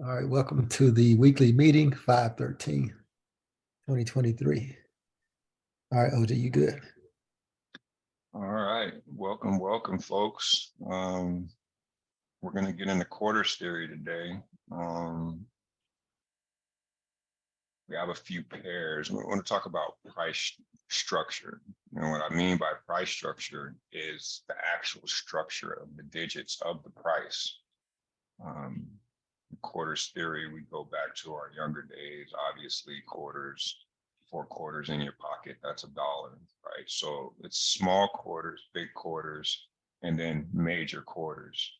All right, welcome to the weekly meeting, 5/13/2023. All right, OJ, you good? All right, welcome, folks. We're going to get into quarters theory today. We have a few pairs. We want to talk about price structure. And what I mean by price structure is the actual structure of the digits of the price. Quarters theory, we go back to our younger days, obviously quarters, 4 quarters in your pocket, that's $1, right? So it's small quarters, big quarters, and then major quarters.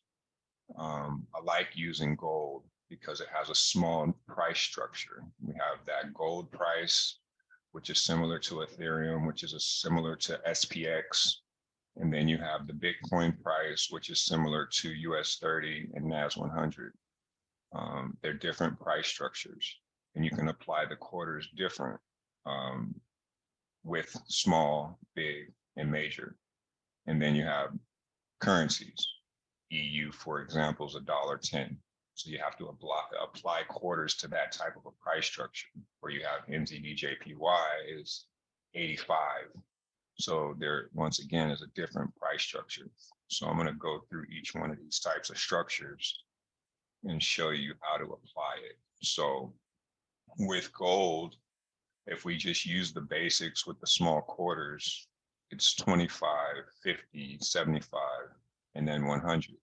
I like using gold because it has a small price structure. We have that gold price, which is similar to Ethereum, which is similar to SPX. And then you have the Bitcoin price, which is similar to US 30 and NAS 100. They're different price structures, and you can apply the quarters different with small, big, and major. And then you have currencies. EU, for example, is $1.10. So you have to apply quarters to that type of a price structure, where you have NZD/JPY is 85. So there, once again, is a different price structure. So I'm going to go through each one of these types of structures and show you how to apply it. So with gold, if we just use the basics with the small quarters, it's 25, 50, 75, and then $100,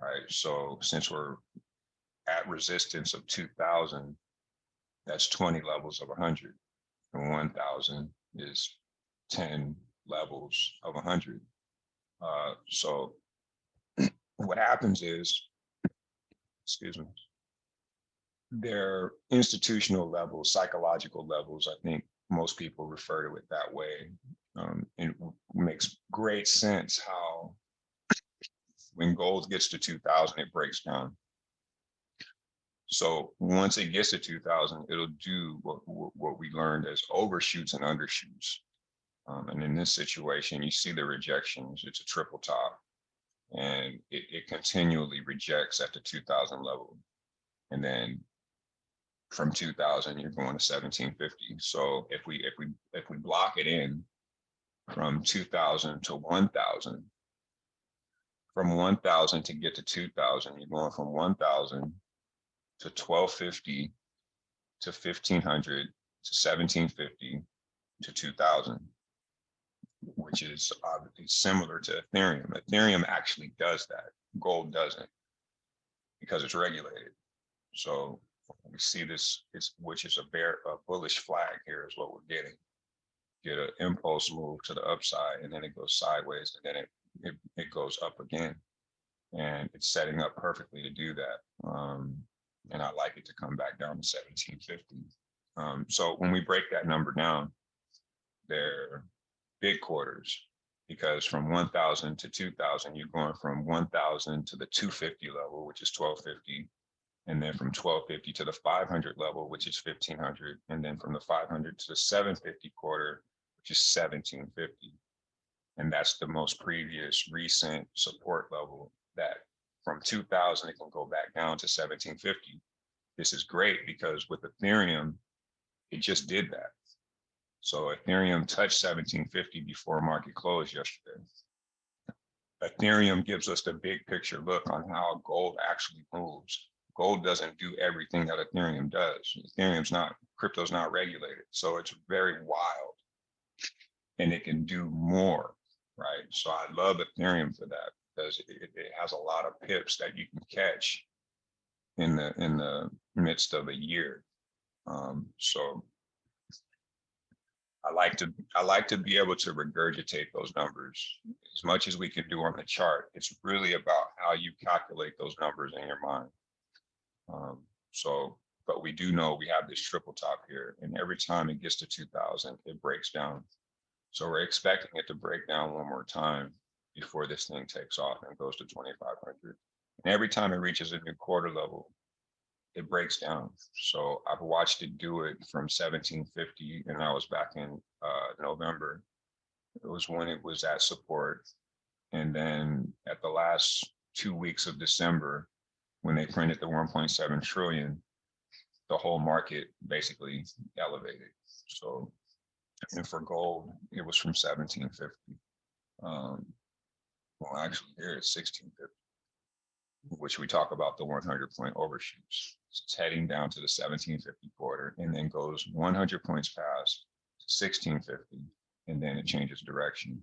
right? So since we're at resistance of 2000, that's 20 levels of 100, and 1000 is 10 levels of 100. So what happens is, excuse me, they're institutional levels, psychological levels. I think most people refer to it that way. It makes great sense how when gold gets to 2000, it breaks down. So once it gets to 2000, it'll do what we learned as overshoots and undershoots. And in this situation, you see the rejections. It's a triple top, and it continually rejects at the 2000 level. And then from 2000, you're going to 1750. So if we block it in from 2000 to 1000, from 1000 to get to 2000, you're going from 1000 to 1250 to 1500 to 1750 to 2000, which is obviously similar to Ethereum. Ethereum actually does that. Gold doesn't, because it's regulated. So we see this, which is a bullish flag here is what we're getting. Get an impulse move to the upside, and then it goes sideways, and then it goes up again. And it's setting up perfectly to do that. And I like it to come back down to 1750. So when we break that number down, they're big quarters, because from 1000 to 2000, you're going from 1000 to the 250 level, which is 1250. And then from 1250 to the 500 level, which is 1500. And then from the 500 to the 750 quarter, which is 1750. And that's the most previous recent support level, that from 2000, it can go back down to 1750. This is great because with Ethereum, it just did that. So Ethereum touched 1750 before market closed yesterday. Ethereum gives us the big picture look on how gold actually moves. Gold doesn't do everything that Ethereum does. Crypto's not regulated. So it's very wild, and it can do more, right? So I love Ethereum for that, because it has a lot of pips that you can catch in the midst of a year. So I like to be able to regurgitate those numbers as much as we can do on the chart. It's really about how you calculate those numbers in your mind. But we do know we have this triple top here, and every time it gets to 2000, it breaks down. So we're expecting it to break down one more time before this thing takes off and goes to 2500. And every time it reaches a new quarter level, it breaks down. So I've watched it do it from 1750, and I was back in November. It was when it was at support. And then at the last 2 weeks of December, when they printed the 1.7 trillion, the whole market basically elevated. So, and for gold, it was from 1750. Well, actually, here it's 1650, which we talk about the 100-point overshoots. It's heading down to the 1750 quarter and then goes 100 points past 1650, and then it changes direction.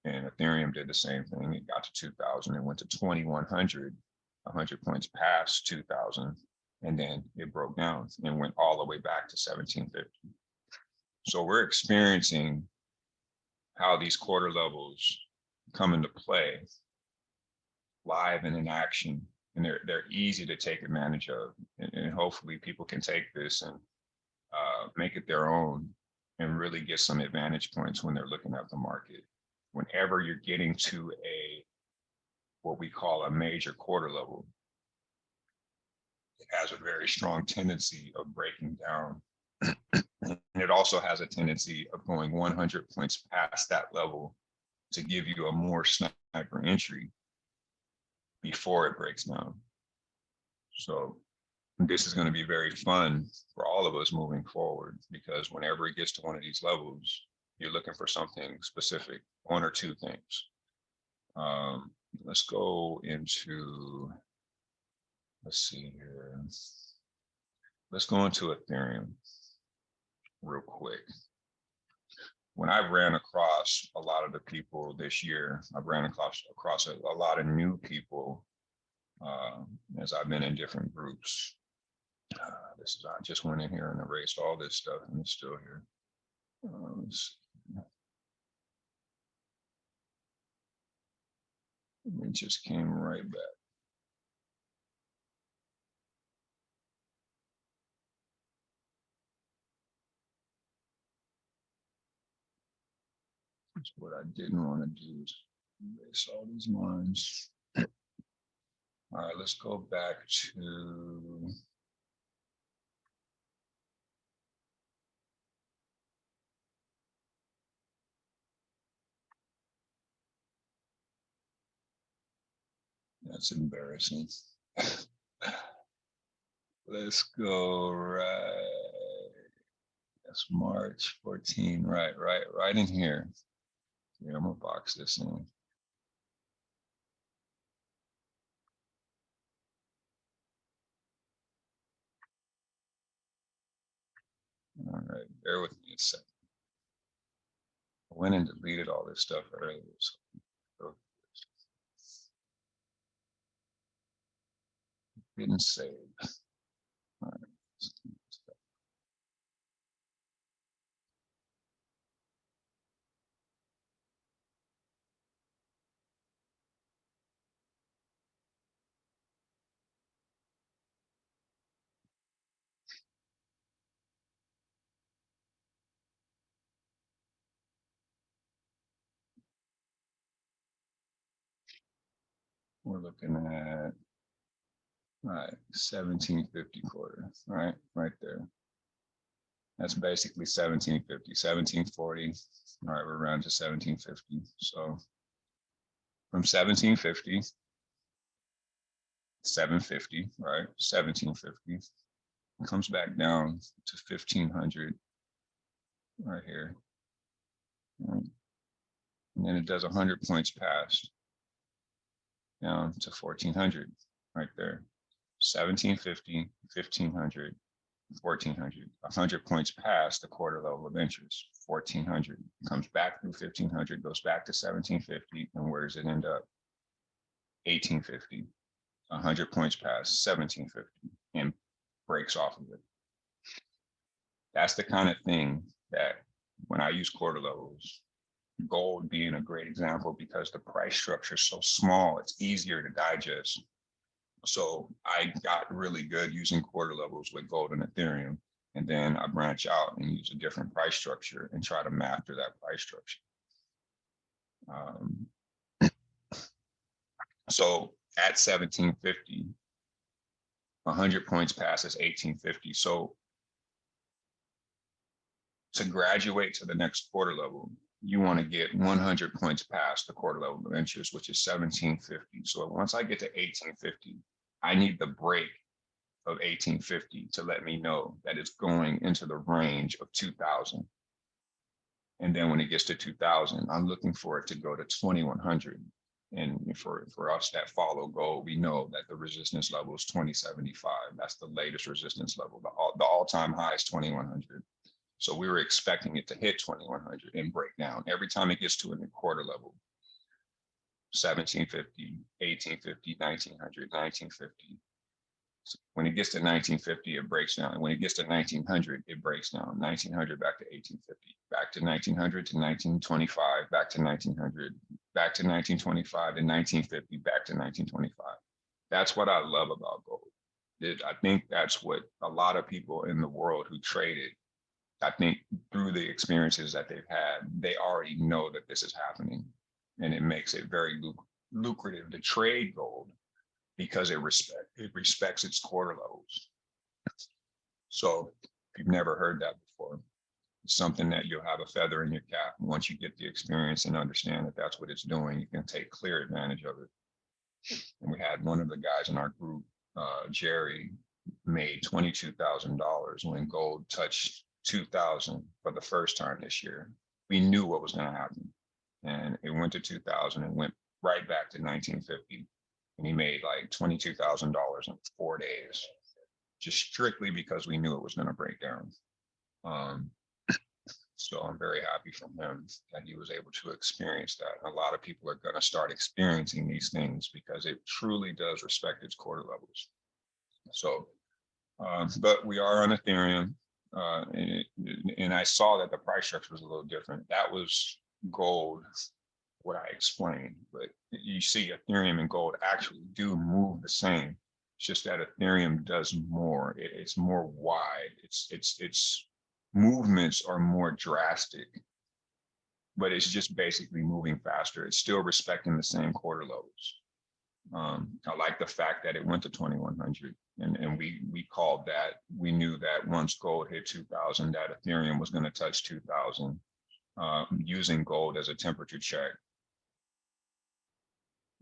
And Ethereum did the same thing. It got to 2000 and went to 2100, 100 points past 2000, and then it broke down and went all the way back to 1750. So we're experiencing how these quarter levels come into play live and in action, and they're easy to take advantage of. And hopefully people can take this and make it their own and really get some advantage points when they're looking at the market. Whenever you're getting to what we call a major quarter level, it has a very strong tendency of breaking down. And it also has a tendency of going 100 points past that level to give you a more sniper entry before it breaks down. So this is going to be very fun for all of us moving forward, because whenever it gets to one of these levels, you're looking for something specific, one or two things. Let's go into, let's see here. Let's go into Ethereum real quick. When I ran across a lot of the people this year, I ran across a lot of new people as I've been in different groups. I just went in here and erased all this stuff, and it's still here. It just came right back. That's what I didn't want to do is erase all these lines. All right, let's go back to that's embarrassing. Let's go right. That's March 14, right in here. Yeah, I'm gonna box this in. All right, bear with me a second. I went and deleted all this stuff earlier. So didn't save. All right. We're looking at, all right, 1750 quarter, right there. That's basically 1750, 1740. All right, we're around to 1750. So from 1750, 750, right? 1750 comes back down to 1500 right here. Right. And then it does 100 points past down to 1400 right there. 1750, 1500, 1400, 100 points past the quarter level of interest, 1400, comes back through 1500, goes back to 1750, and where does it end up? 1850, 100 points past 1750, and breaks off of it. That's the kind of thing that when I use quarter levels, gold being a great example, because the price structure is so small, it's easier to digest. So I got really good using quarter levels with gold and Ethereum. And then I branch out and use a different price structure and try to master that price structure. So at 1750, 100 points passes 1850. So to graduate to the next quarter level, you want to get 100 points past the quarter level of interest, which is 1750. So once I get to 1850, I need the break of 1850 to let me know that it's going into the range of 2000. And then when it gets to 2000, I'm looking for it to go to 2100. And for us that follow gold, we know that the resistance level is 2075. That's the latest resistance level. The all-time high is 2100. So we were expecting it to hit 2100 and break down. Every time it gets to a quarter level, 1750, 1850, 1900, 1950. So when it gets to 1950, it breaks down. And when it gets to 1900, it breaks down. 1900 back to 1850, back to 1900 to 1925, back to 1900, back to 1925 and 1950, back to 1925. That's what I love about gold. I think that's what a lot of people in the world who traded, I think through the experiences that they've had, they already know that this is happening. And it makes it very lucrative to trade gold because it respects its quarter levels. So if you've never heard that before, it's something that you'll have a feather in your cap. And once you get the experience and understand that that's what it's doing, you can take clear advantage of it. And we had one of the guys in our group, Jerry, made $22,000 when gold touched 2000 for the first time this year. We knew what was going to happen. And it went to 2000 and went right back to 1950. And he made like $22,000 in 4 days, just strictly because we knew it was going to break down. So I'm very happy for him that he was able to experience that. And a lot of people are going to start experiencing these things because it truly does respect its quarter levels. So, but we are on Ethereum. And I saw that the price structure was a little different. That was gold, what I explained, but you see Ethereum and gold actually do move the same. It's just that Ethereum does more. It's more wide. Its movements are more drastic, but it's just basically moving faster. It's still respecting the same quarter levels. I like the fact that it went to 2100, and we called that. We knew that once gold hit 2000, that Ethereum was going to touch 2000. Using gold as a temperature check.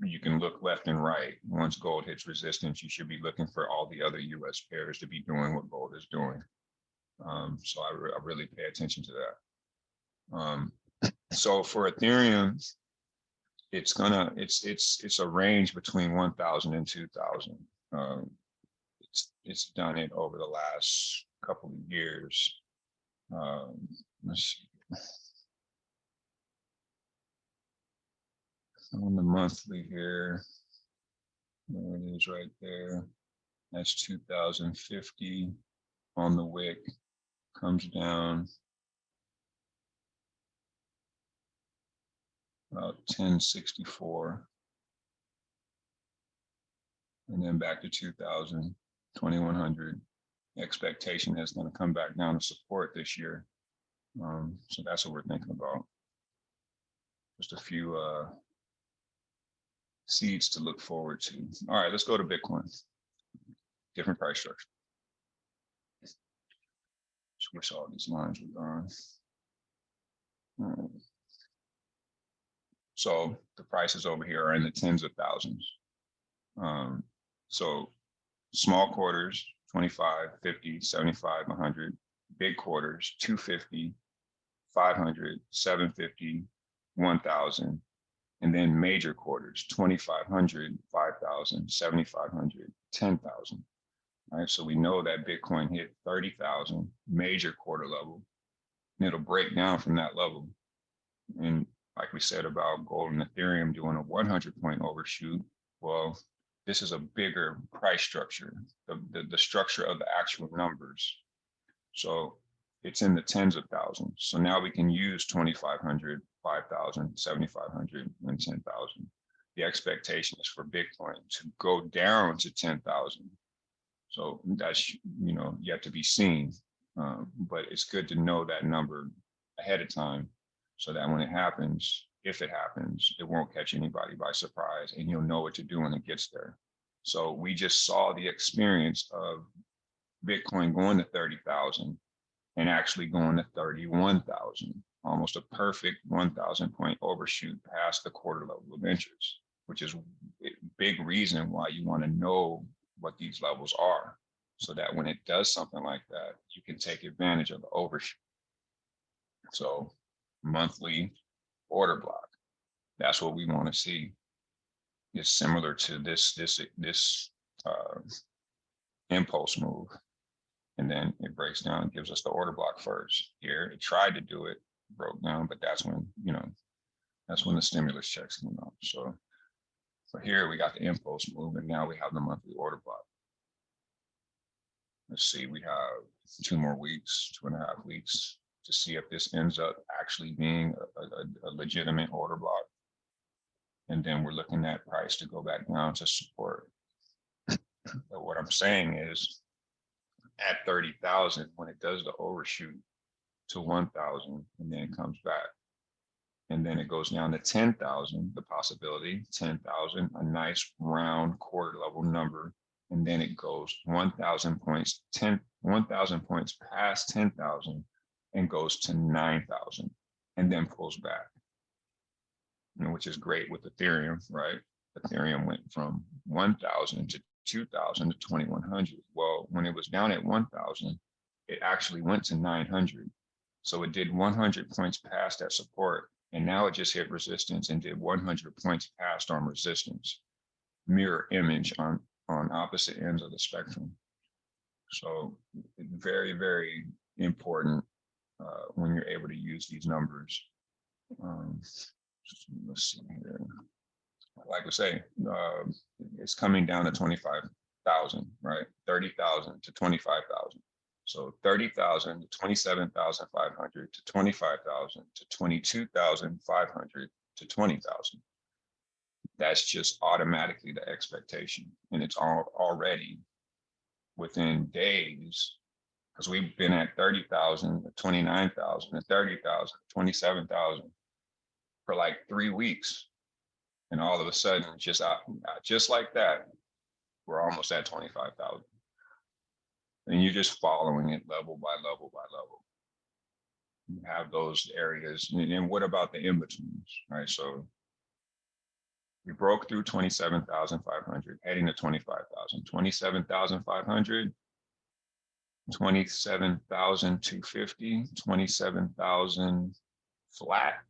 You can look left and right. Once gold hits resistance, you should be looking for all the other US pairs to be doing what gold is doing. So I really pay attention to that. So for Ethereum, it's a range between 1000 and 2000. It's done it over the last couple of years. Let's see. On the monthly here, there it is right there. That's 2050 on the wick, comes down about 1064, and then back to 2000, 2100. Expectation is going to come back down to support this year. So that's what we're thinking about. Just a few seeds to look forward to. All right, let's go to Bitcoin. Different price structure. Just wish all these lines were gone. So the prices over here are in the tens of thousands. So small quarters, 25, 50, 75, 100. Big quarters, 250, 500, 750, 1,000. And then major quarters, 2,500, 5,000, 7,500, 10,000. All right, so we know that Bitcoin hit 30,000 major quarter level, and it'll break down from that level. And like we said about gold and Ethereum doing a 100-point overshoot, well, this is a bigger price structure, the structure of the actual numbers. So it's in the tens of thousands. So now we can use 2,500, 5,000, 7,500, and 10,000. The expectation is for Bitcoin to go down to 10,000. So that's, yet to be seen. But it's good to know that number ahead of time so that when it happens, if it happens, it won't catch anybody by surprise and you'll know what to do when it gets there. So we just saw the experience of Bitcoin going to 30,000 and actually going to 31,000, almost a perfect 1,000-point overshoot past the quarter level of interest, which is a big reason why you want to know what these levels are, so that when it does something like that, you can take advantage of the overshoot. So monthly order block, that's what we want to see. It's similar to this impulse move. And then it breaks down and gives us the order block first. Here, it tried to do it, broke down, but that's when, that's when the stimulus checks came out. So here we got the impulse move, and now we have the monthly order block. Let's see, we have 2 more weeks, 2.5 weeks to see if this ends up actually being a legitimate order block. And then we're looking at price to go back down to support. But what I'm saying is, at 30,000, when it does the overshoot to 1,000, and then it comes back, and then it goes down to 10,000, the possibility, 10,000, a nice round quarter level number, and then it goes 1,000 points, 1,000 points past 10,000 and goes to 9,000, and then pulls back, which is great with Ethereum, right? Ethereum went from 1,000 to 2,000 to 2,100. Well, when it was down at 1,000, it actually went to 900. So it did 100 points past that support, and now it just hit resistance and did 100 points past on resistance. Mirror image on opposite ends of the spectrum. So very, very important when you're able to use these numbers. Let's see here. Like I say, it's coming down to 25,000, right? 30,000 to 25,000. So 30,000 to 27,500 to 25,000 to 22,500 to 20,000. That's just automatically the expectation. And it's already within days, because we've been at 30,000 to 29,000 to 30,000, 27,000 for like 3 weeks. And all of a sudden, just like that, we're almost at 25,000. And you're just following it level by level by level. You have those areas. And what about the in-betweens, right? So we broke through 27,500, heading to 25,000, 27,500, 27,250, 27,000 flat,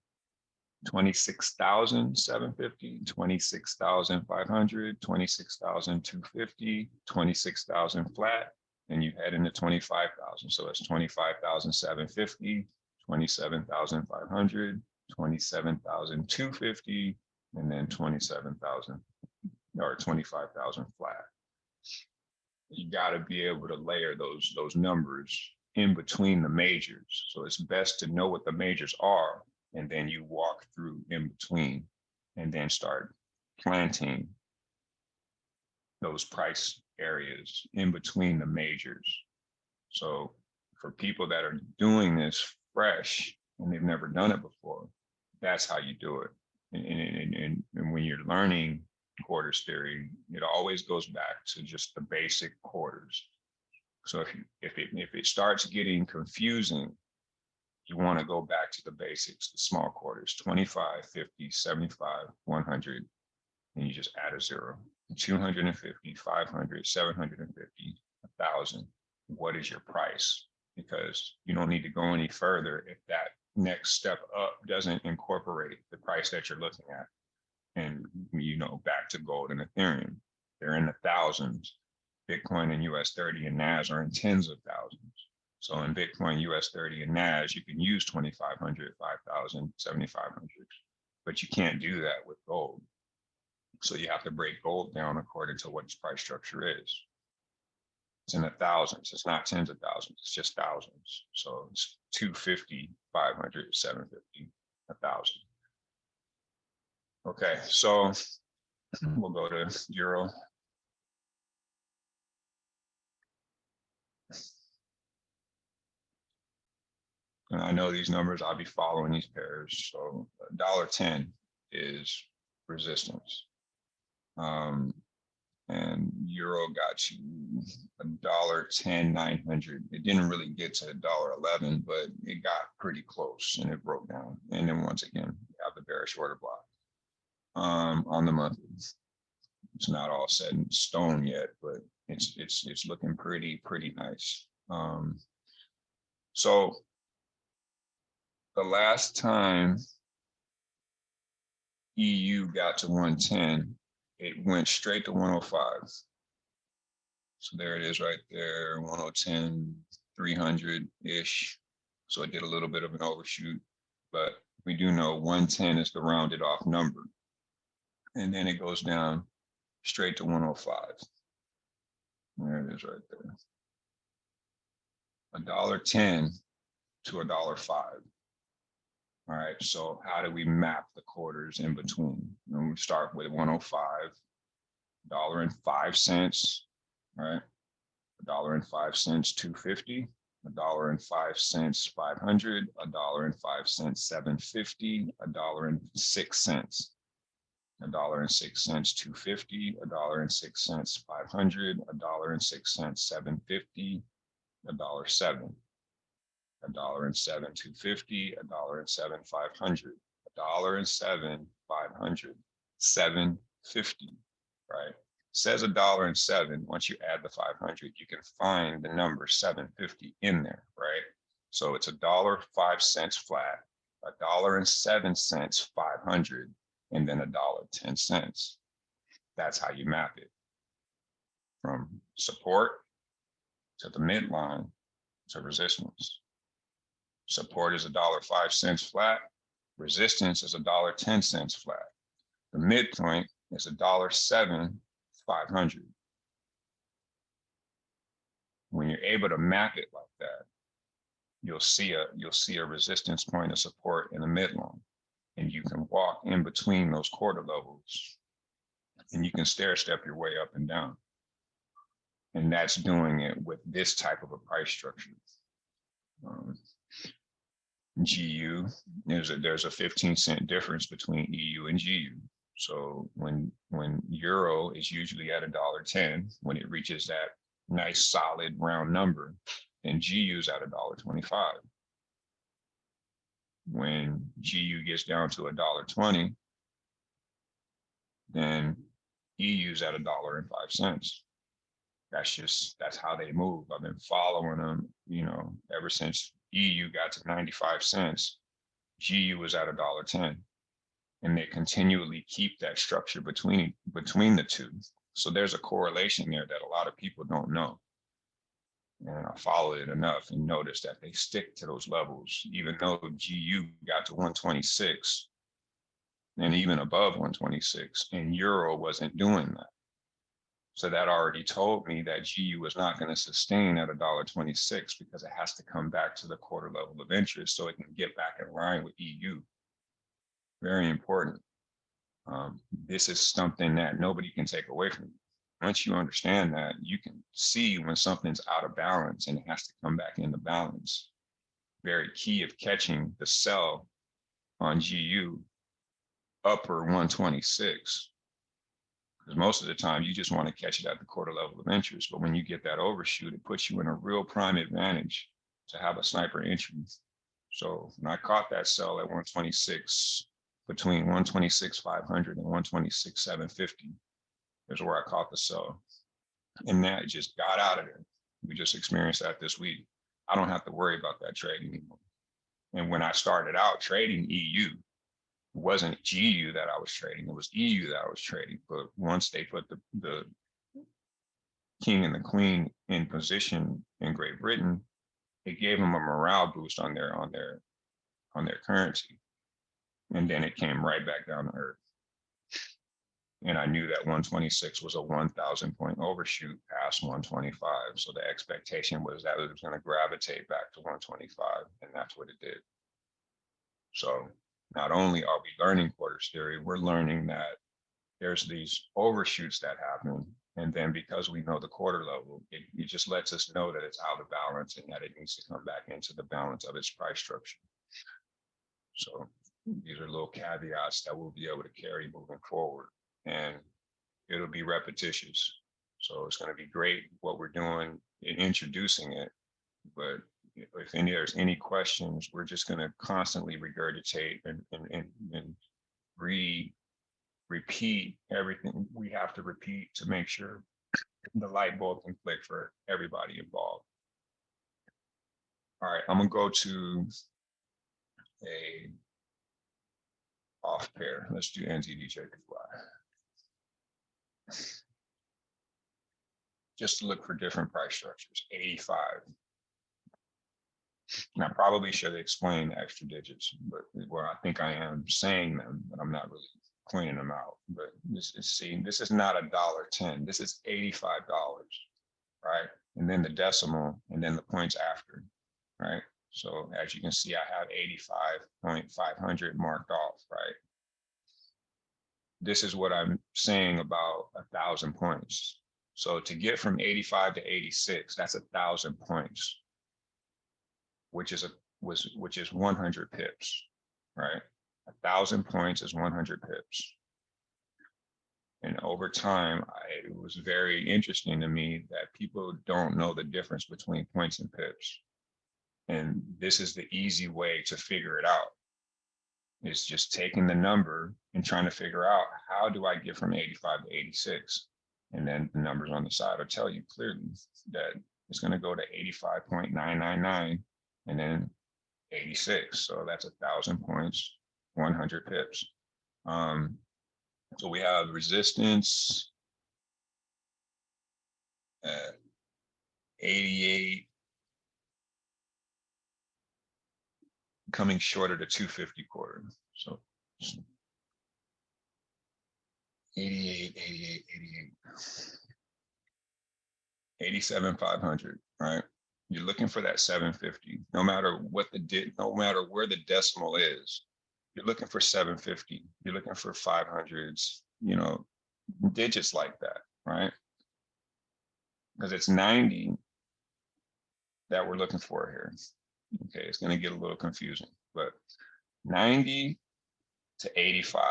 26,750, 26,500, 26,250, 26,000 flat, and you head into 25,000. So that's 25,750, 27,500, 27,250, and then 27,000 or 25,000 flat. You got to be able to layer those numbers in between the majors. So it's best to know what the majors are, and then you walk through in between and then start planting those price areas in between the majors. So for people that are doing this fresh and they've never done it before, that's how you do it. And when you're learning quarters theory, it always goes back to just the basic quarters. So if it starts getting confusing, you want to go back to the basics, the small quarters, 25, 50, 75, 100, and you just add a 0. 250, 500, 750, 1,000. What is your price? Because you don't need to go any further if that next step up doesn't incorporate the price that you're looking at. And, back to gold and Ethereum, they're in the thousands. Bitcoin and US30 and NAS are in tens of thousands. So in Bitcoin, US30 and NAS, you can use 2,500, 5,000, 7,500, but you can't do that with gold. So you have to break gold down according to what its price structure is. It's in the thousands. It's not tens of thousands. It's just thousands. So it's 250, 500, 750, 1,000. Okay, so we'll go to Euro. And I know these numbers, I'll be following these pairs. So $1.10 is resistance. And Euro got to $1.10, 900. It didn't really get to $1.11, but it got pretty close and it broke down. And then once again, we have the bearish order block on the monthly. It's not all set in stone yet, but it's looking pretty nice. So the last time EU got to 110, it went straight to 105. So there it is right there, 1010, 300-ish. So it did a little bit of an overshoot, but we do know 110 is the rounded off number. And then it goes down straight to 105. There it is right there. $1.10 to $1.05. All right, so how do we map the quarters in between? And we start with 105, $1.05, right? $1.05, 250, $1.05, 500, $1.05, 750, $1.06, $1.06, 250, $1.06, 500, $1.06, 750, $1.07. $1.07, 250, $1.07, 500, $1.07, 500, 750, right? It says $1.07. Once you add the 500, you can find the number 750 in there, right? So it's $1.05 flat, $1.07, 500, and then $1.10. That's how you map it from support to the midline to resistance. Support is $1.05 flat. Resistance is $1.10 flat. The midpoint is $1.07, 500. When you're able to map it like that, you'll see a resistance point of support in the midline, and you can walk in between those quarter levels, and you can stair step your way up and down. And that's doing it with this type of a price structure. GU, there's a 15-cent difference between EU and GU. So when euro is usually at $1.10, when it reaches that nice solid round number, then GU is at $1.25. When GU gets down to $1.20, then EU's at $1.05. That's how they move. I've been following them, ever since EU got to 95 cents, GU was at $1.10. And they continually keep that structure between the two. So there's a correlation there that a lot of people don't know. And I followed it enough and noticed that they stick to those levels, even though GU got to 126 and even above 126, and euro wasn't doing that. So that already told me that GU was not going to sustain at $1.26 because it has to come back to the quarter level of interest so it can get back in line with EU. Very important. This is something that nobody can take away from you. Once you understand that, you can see when something's out of balance and it has to come back into balance. Very key of catching the sell on GU upper 126. Because most of the time you just want to catch it at the quarter level of interest. But when you get that overshoot, it puts you in a real prime advantage to have a sniper entry. So when I caught that sell at 126, between 126, 500 and 126, 750 is where I caught the sell. And that just got out of there. We just experienced that this week. I don't have to worry about that trade anymore. And when I started out trading EU, it wasn't GU that I was trading, it was EU that I was trading. But once they put the king and the queen in position in Great Britain, it gave them a morale boost on their currency. And then it came right back down to earth. And I knew that 126 was a 1,000 point overshoot past 125. So the expectation was that it was going to gravitate back to 125, and that's what it did. So not only are we learning quarters theory, we're learning that there's these overshoots that happen. And then because we know the quarter level, it just lets us know that it's out of balance and that it needs to come back into the balance of its price structure. So these are little caveats that we'll be able to carry moving forward, and it'll be repetitious. So it's going to be great what we're doing in introducing it, but if there's any questions, we're just going to constantly regurgitate and repeat everything we have to repeat to make sure the light bulb can click for everybody involved. All right, I'm gonna go to a off pair. Let's do NZDJPY. Just to look for different price structures, 85. And I probably should explain the extra digits, but well, I think I am saying them, but I'm not really cleaning them out. But this is, see, this is not $1.10. This is $85, right? And then the decimal, and then the points after, right? So as you can see, I have 85.500 marked off, right? This is what I'm saying about 1,000 points. So to get from 85 to 86, that's 1,000 points, which is 100 pips, right? 1,000 points is 100 pips. And over time, it was very interesting to me that people don't know the difference between points and pips. And this is the easy way to figure it out. It's just taking the number and trying to figure out, how do I get from 85 to 86? And then the numbers on the side will tell you clearly that it's going to go to 85.999 and then 86. So that's 1,000 points, 100 pips. So we have resistance at 88, coming short of the 250 quarter. So 88, 88, 88. 87,500, right? You're looking for that 750. No matter what no matter where the decimal is, you're looking for 750. You're looking for 500s, you know, digits like that, right? Because it's 90 that we're looking for here. Okay, it's going to get a little confusing, but 90 to 85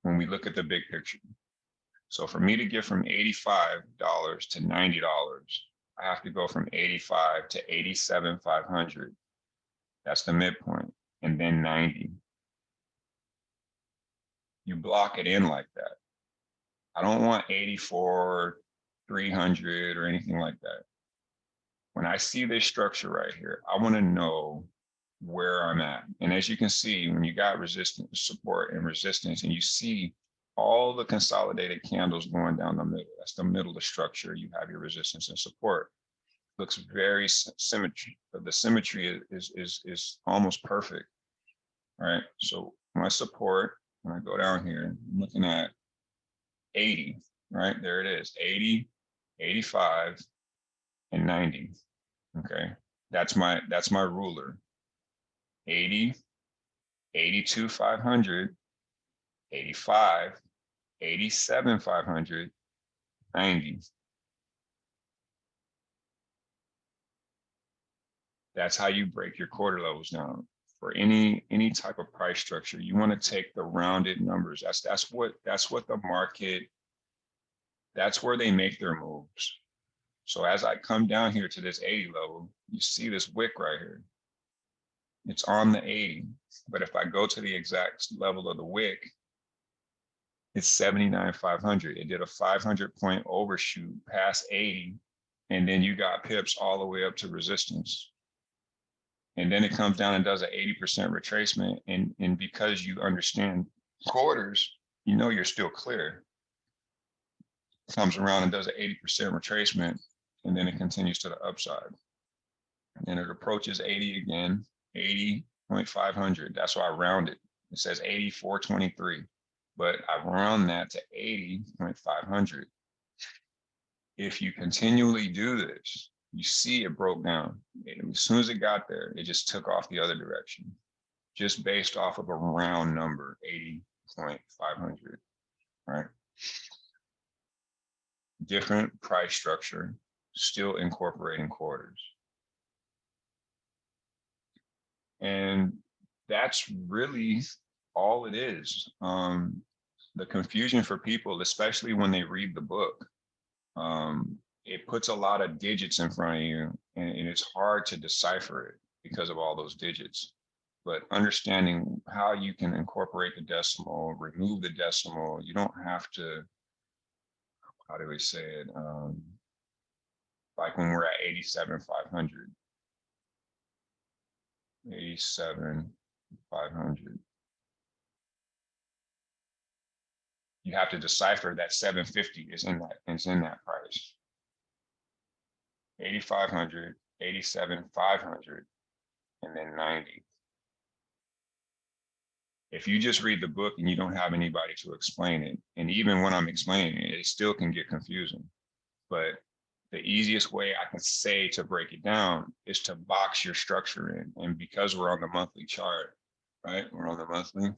when we look at the big picture. So for me to get from $85 to $90, I have to go from 85 to 87,500. That's the midpoint, and then 90. You block it in like that. I don't want 84,300 or anything like that. When I see this structure right here, I want to know where I'm at. And as you can see, when you got resistance, support, and resistance, and you see all the consolidated candles going down the middle, that's the middle of the structure, you have your resistance and support. Looks very symmetry, but the symmetry is almost perfect, right? So my support, when I go down here, I'm looking at 80, right? There it is, 80, 85, and 90. Okay, that's my ruler. 80, 82,500, 85, 87,500, 90. That's how you break your quarter levels down. For any type of price structure, you want to take the rounded numbers. That's what the market, that's where they make their moves. So as I come down here to this 80 level, you see this wick right here. It's on the 80, but if I go to the exact level of the wick, it's 79,500. It did a 500 point overshoot past 80, and then you got pips all the way up to resistance. And then it comes down and does an 80% retracement. And because you understand quarters, you know you're still clear. Comes around and does an 80% retracement, and then it continues to the upside. And it approaches 80 again, 80.500. That's why I round it. It says 84.23, but I round that to 80.500. If you continually do this, you see it broke down. And as soon as it got there, it just took off the other direction, just based off of a round number, 80.500, right? Different price structure, still incorporating quarters. And that's really all it is. The confusion for people, especially when they read the book, it puts a lot of digits in front of you, and it's hard to decipher it because of all those digits. But understanding how you can incorporate the decimal, remove the decimal, you don't have to how do we say it? Like when we're at 87,500. 87,500. You have to decipher that 750 is in that price. 8,500, 87,500, and then 90. If you just read the book and you don't have anybody to explain it, and even when I'm explaining it, it still can get confusing. But the easiest way I can say to break it down is to box your structure in. And because we're on the monthly chart, right? We're on the monthly.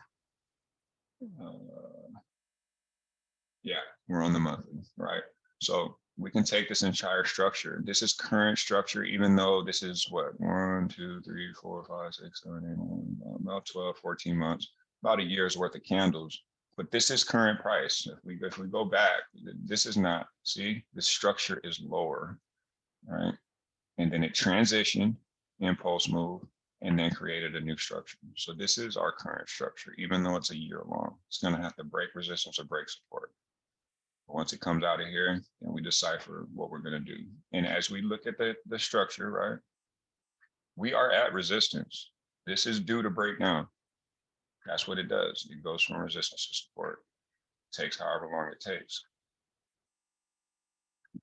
Yeah, we're on the monthly, right? So we can take this entire structure. This is current structure, even though this is what, 1, 2, 3, 4, 5, 6, 7, 8, 9, about 12, 14 months, about a year's worth of candles. But this is current price. If we go back, this is not, see, the structure is lower, right? And then it transitioned, impulse move, and then created a new structure. So this is our current structure, even though it's a year long. It's going to have to break resistance or break support. Once it comes out of here, then we decipher what we're going to do. And as we look at the structure, right, we are at resistance. This is due to break down. That's what it does. It goes from resistance to support. It takes however long it takes.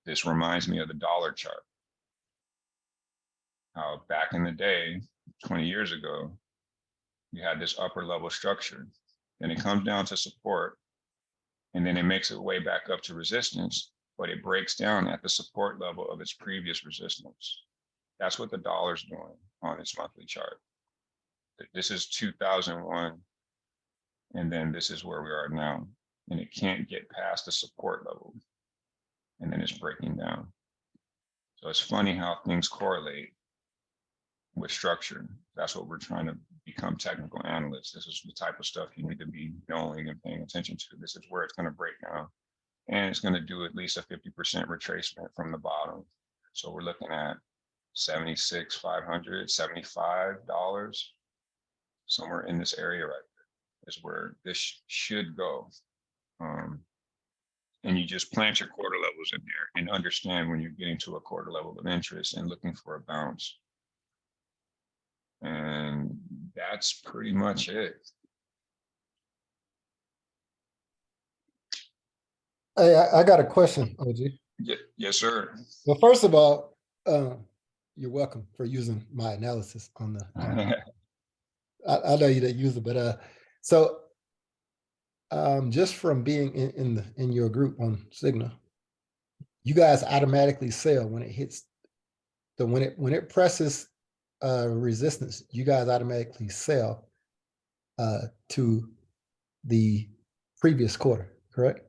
This reminds me of the dollar chart. How back in the day, 20 years ago, you had this upper level structure. Then it comes down to support. And then it makes its way back up to resistance, but it breaks down at the support level of its previous resistance. That's what the dollar's doing on its monthly chart. This is 2001, and then this is where we are now. And it can't get past the support level, and then it's breaking down. So it's funny how things correlate with structure. That's what we're trying to become technical analysts. This is the type of stuff you need to be knowing and paying attention to. This is where it's going to break down. And it's going to do at least a 50% retracement from the bottom. So we're looking at 76,500, $75, somewhere in this area right there is where this should go. And you just plant your quarter levels in there and understand when you're getting to a quarter level of interest and looking for a bounce. And that's pretty much it. Hey, I got a question, OG. Yes, sir. Well, first of all, you're welcome for using my analysis on the. I know you didn't use it, but so just from being in your group on Signal, you guys automatically sell when it hits. So when it presses resistance, you guys automatically sell to the previous quarter, correct?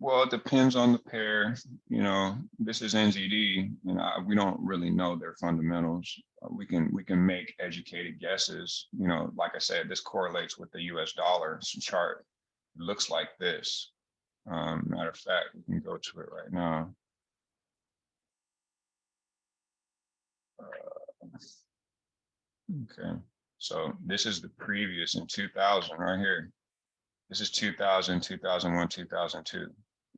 Well, it depends on the pair. You know, this is NZD, and we don't really know their fundamentals. We can make educated guesses. You know, like I said, this correlates with the U.S. dollar chart. It looks like this. Matter of fact, we can go to it right now. Okay, so this is the previous in 2000 right here. This is 2000, 2001, 2002.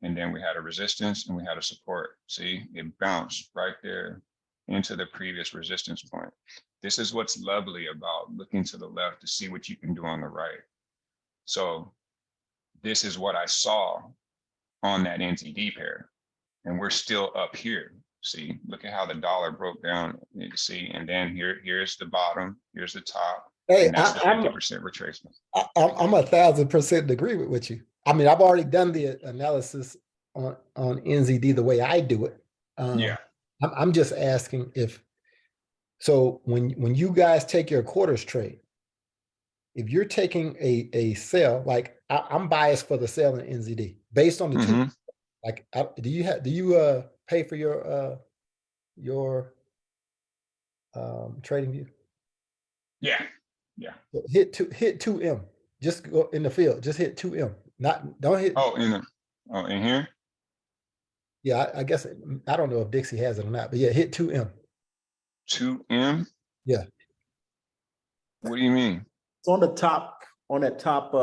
And then we had a resistance and we had a support. See, it bounced right there into the previous resistance point. This is what's lovely about looking to the left to see what you can do on the right. So this is what I saw on that NZD pair. And we're still up here. See, look at how the dollar broke down. You see, and then here's the bottom, here's the top. Hey, and that's the 50% retracement. I'm 1,000% agree with you. I mean, I've already done the analysis on NZD the way I do it. Yeah. I'm just asking if, so when you guys take your quarters trade, if you're taking a sell, like I'm biased for the sell in NZD based on the two, like do you pay for your trading view? Yeah. Hit 2M. Just go in the field. Just hit 2M. Don't hit. Oh, in here. Yeah, I guess I don't know if Dixie has it or not, but yeah, hit 2M. 2M. Yeah. What do you mean? It's on the top, on that top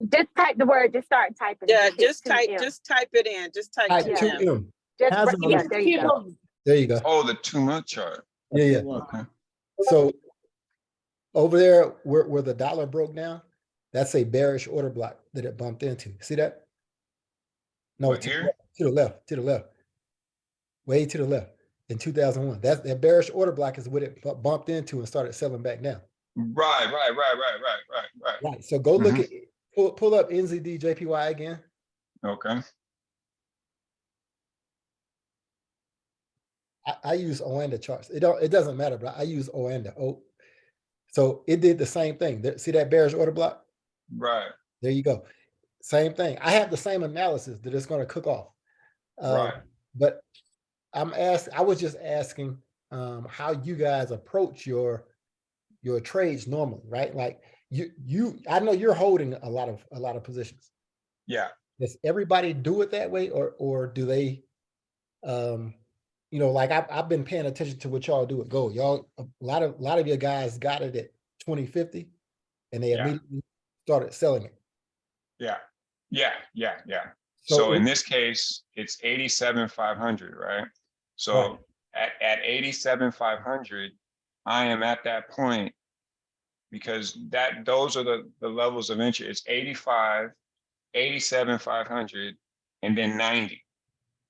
Just type the word. Just start typing. Yeah, Just just type it in. Just type Type 2M. 2M. Just, yeah, there you go. There you go. Oh, the 2-month chart. Yeah. Okay. So over there where the dollar broke down, that's a bearish order block that it bumped into. See that? No, What, to here? the left, way to the left in 2001. That bearish order block is what it bumped into and started selling back down. Right. Right. So go look at pull up NZD JPY again. Okay. I use Oanda charts. It doesn't matter, but I use Oanda. So it did the same thing. See that bearish order block? Right. There you go. Same thing. I have the same analysis that it's going to cook off. Right. But I was just asking how you guys approach your trades normally, right? Like I know you're holding a lot of positions. Yeah. Does everybody do it that way, or do they like I've been paying attention to what y'all do at gold. Y'all, a lot of your guys got it at 2050 and they immediately started selling it. Yeah. So in this case, it's 87,500, right? So at 87,500, I am at that point because those are the levels of entry. It's 85, 87,500, and then 90,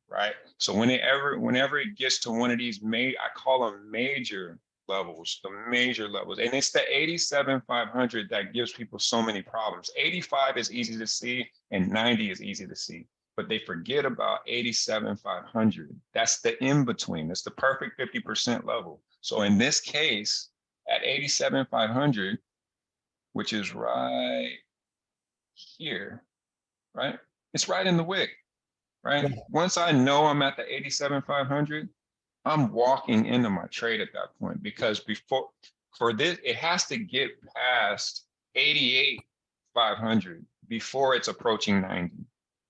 right? So whenever it gets to one of these I call them major levels, the major levels, and it's the 87,500 that gives people so many problems. 85 is easy to see and 90 is easy to see, but they forget about 87,500. That's the in-between. That's the perfect 50% level. So in this case, at 87,500, which is right here, right? It's right in the wick, right? Once I know I'm at the 87,500, I'm walking into my trade at that point, because for this, it has to get past 88,500 before it's approaching 90.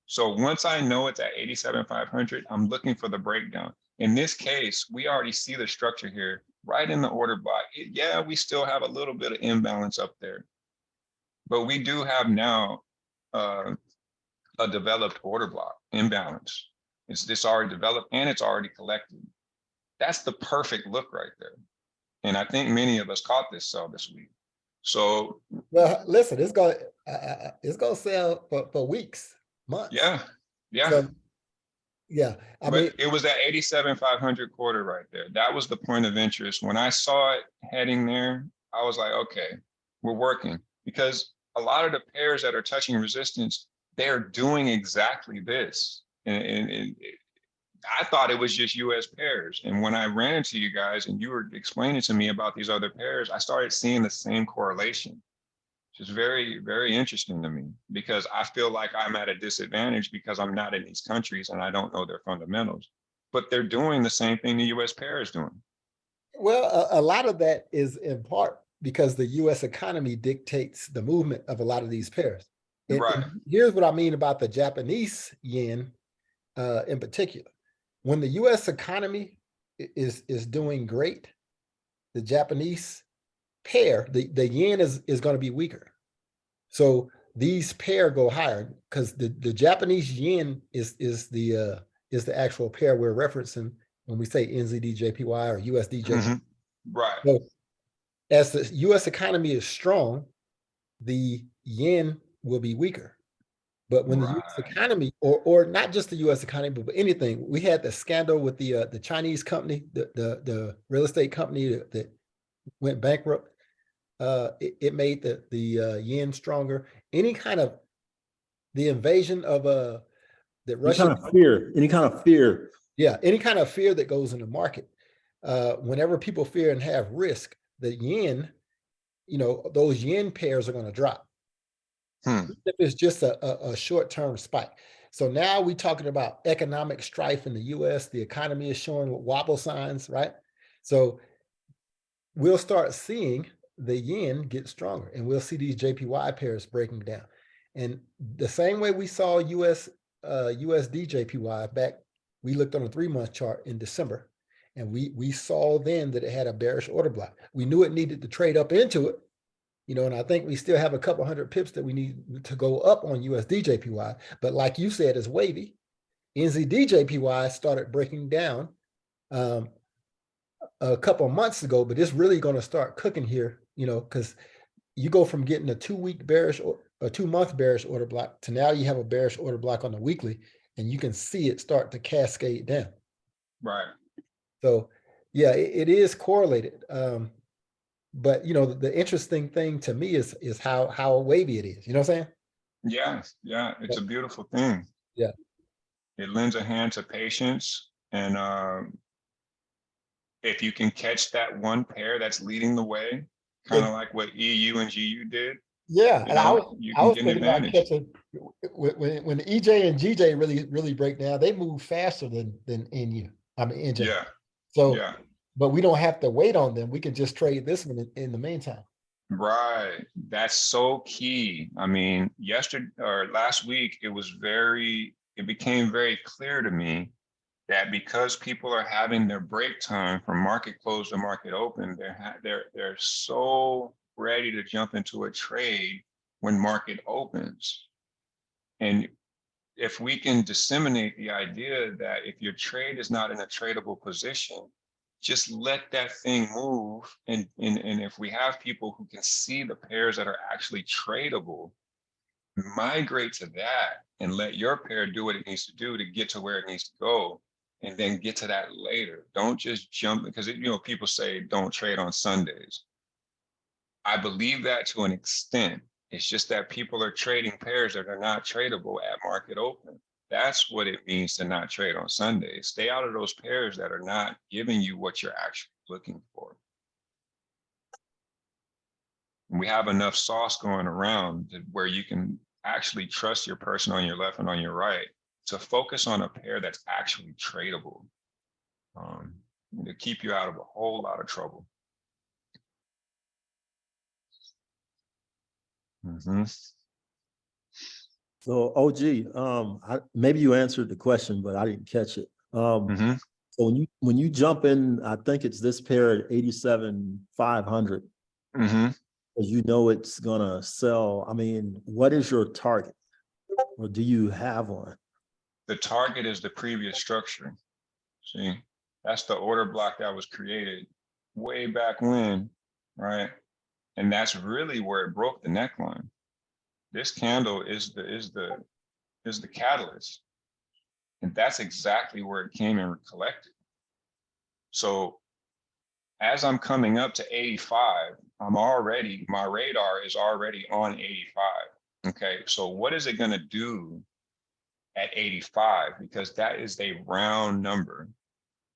So once I know it's at 87,500, I'm looking for the breakdown. In this case, we already see the structure here right in the order block. Yeah, we still have a little bit of imbalance up there, but we do have now a developed order block imbalance. It's already developed and it's already collected. That's the perfect look right there. And I think many of us caught this sell this week. So, well, listen, it's gonna sell for weeks, months. Yeah. So, yeah. I mean, it was that 87,500 quarter right there. That was the point of interest. When I saw it heading there, I was like, okay, we're working, because a lot of the pairs that are touching resistance, they're doing exactly this. And I thought it was just US pairs. And when I ran into you guys and you were explaining to me about these other pairs, I started seeing the same correlation, which is very, very interesting to me, because I feel like I'm at a disadvantage because I'm not in these countries and I don't know their fundamentals, but they're doing the same thing the US pair is doing. Well, a lot of that is in part because the US economy dictates the movement of a lot of these pairs. And here's what I mean about the Japanese yen in particular. When the US economy is doing great, the Japanese pair, the yen is going to be weaker. So these pair go higher because the Japanese yen is the actual pair we're referencing when we say NZD JPY or USD JPY. Right. So as the US economy is strong, the yen will be weaker. But when the US economy, or not just the US economy, but anything, we had the scandal with the Chinese company, the real estate company that went bankrupt. It made the yen stronger. Any kind of the invasion of that Russia. Any kind of fear. Yeah, any kind of fear that goes in the market. Whenever people fear and have risk, the yen, those yen pairs are going to drop. If it's just a short-term spike. So now we're talking about economic strife in the US. The economy is showing wobble signs, right? So we'll start seeing the yen get stronger, and we'll see these JPY pairs breaking down. And the same way we saw USD JPY back, we looked on a 3-month chart in December, and we saw then that it had a bearish order block. We knew it needed to trade up into it, and I think we still have a couple hundred pips that we need to go up on USDJPY. But like you said, it's wavy. NZDJPY started breaking down a couple of months ago, but it's really going to start cooking here, because you go from getting a 2-week bearish or a 2-month bearish order block to now you have a bearish order block on the weekly, and you can see it start to cascade down. Right. So yeah, it is correlated. But the interesting thing to me is how wavy it is. You know what I'm saying? Yeah, yeah, it's a beautiful thing. Yeah. It lends a hand to patience. And if you can catch that one pair that's leading the way, kind of like what EU and GU did. Yeah, and I was thinking about catching when the EJ and GJ really break down, they move faster than NU. I mean NJ. Yeah. So yeah. But we don't have to wait on them. We can just trade this one in the meantime. Right. That's so key. I mean, yesterday or last week, it became very clear to me that because people are having their break time from market close to market open, they're so ready to jump into a trade when market opens. And if we can disseminate the idea that if your trade is not in a tradable position, just let that thing move. And if we have people who can see the pairs that are actually tradable, migrate to that and let your pair do what it needs to do to get to where it needs to go, and then get to that later. Don't just jump, because people say don't trade on Sundays. I believe that to an extent. It's just that people are trading pairs that are not tradable at market open. That's what it means to not trade on Sundays. Stay out of those pairs that are not giving you what you're actually looking for. And we have enough sauce going around where you can actually trust your person on your left and on your right to focus on a pair that's actually tradable, to keep you out of a whole lot of trouble. So OG, maybe you answered the question, but I didn't catch it. So when you jump in, I think it's this pair at 87,500, because it's gonna sell. I mean, what is your target, or do you have one? The target is the previous structure. See, that's the order block that was created way back when, right? And that's really where it broke the neckline. This candle is the catalyst. And that's exactly where it came and collected. So as I'm coming up to 85, my radar is already on 85. Okay, so what is it gonna do at 85? Because that is a round number.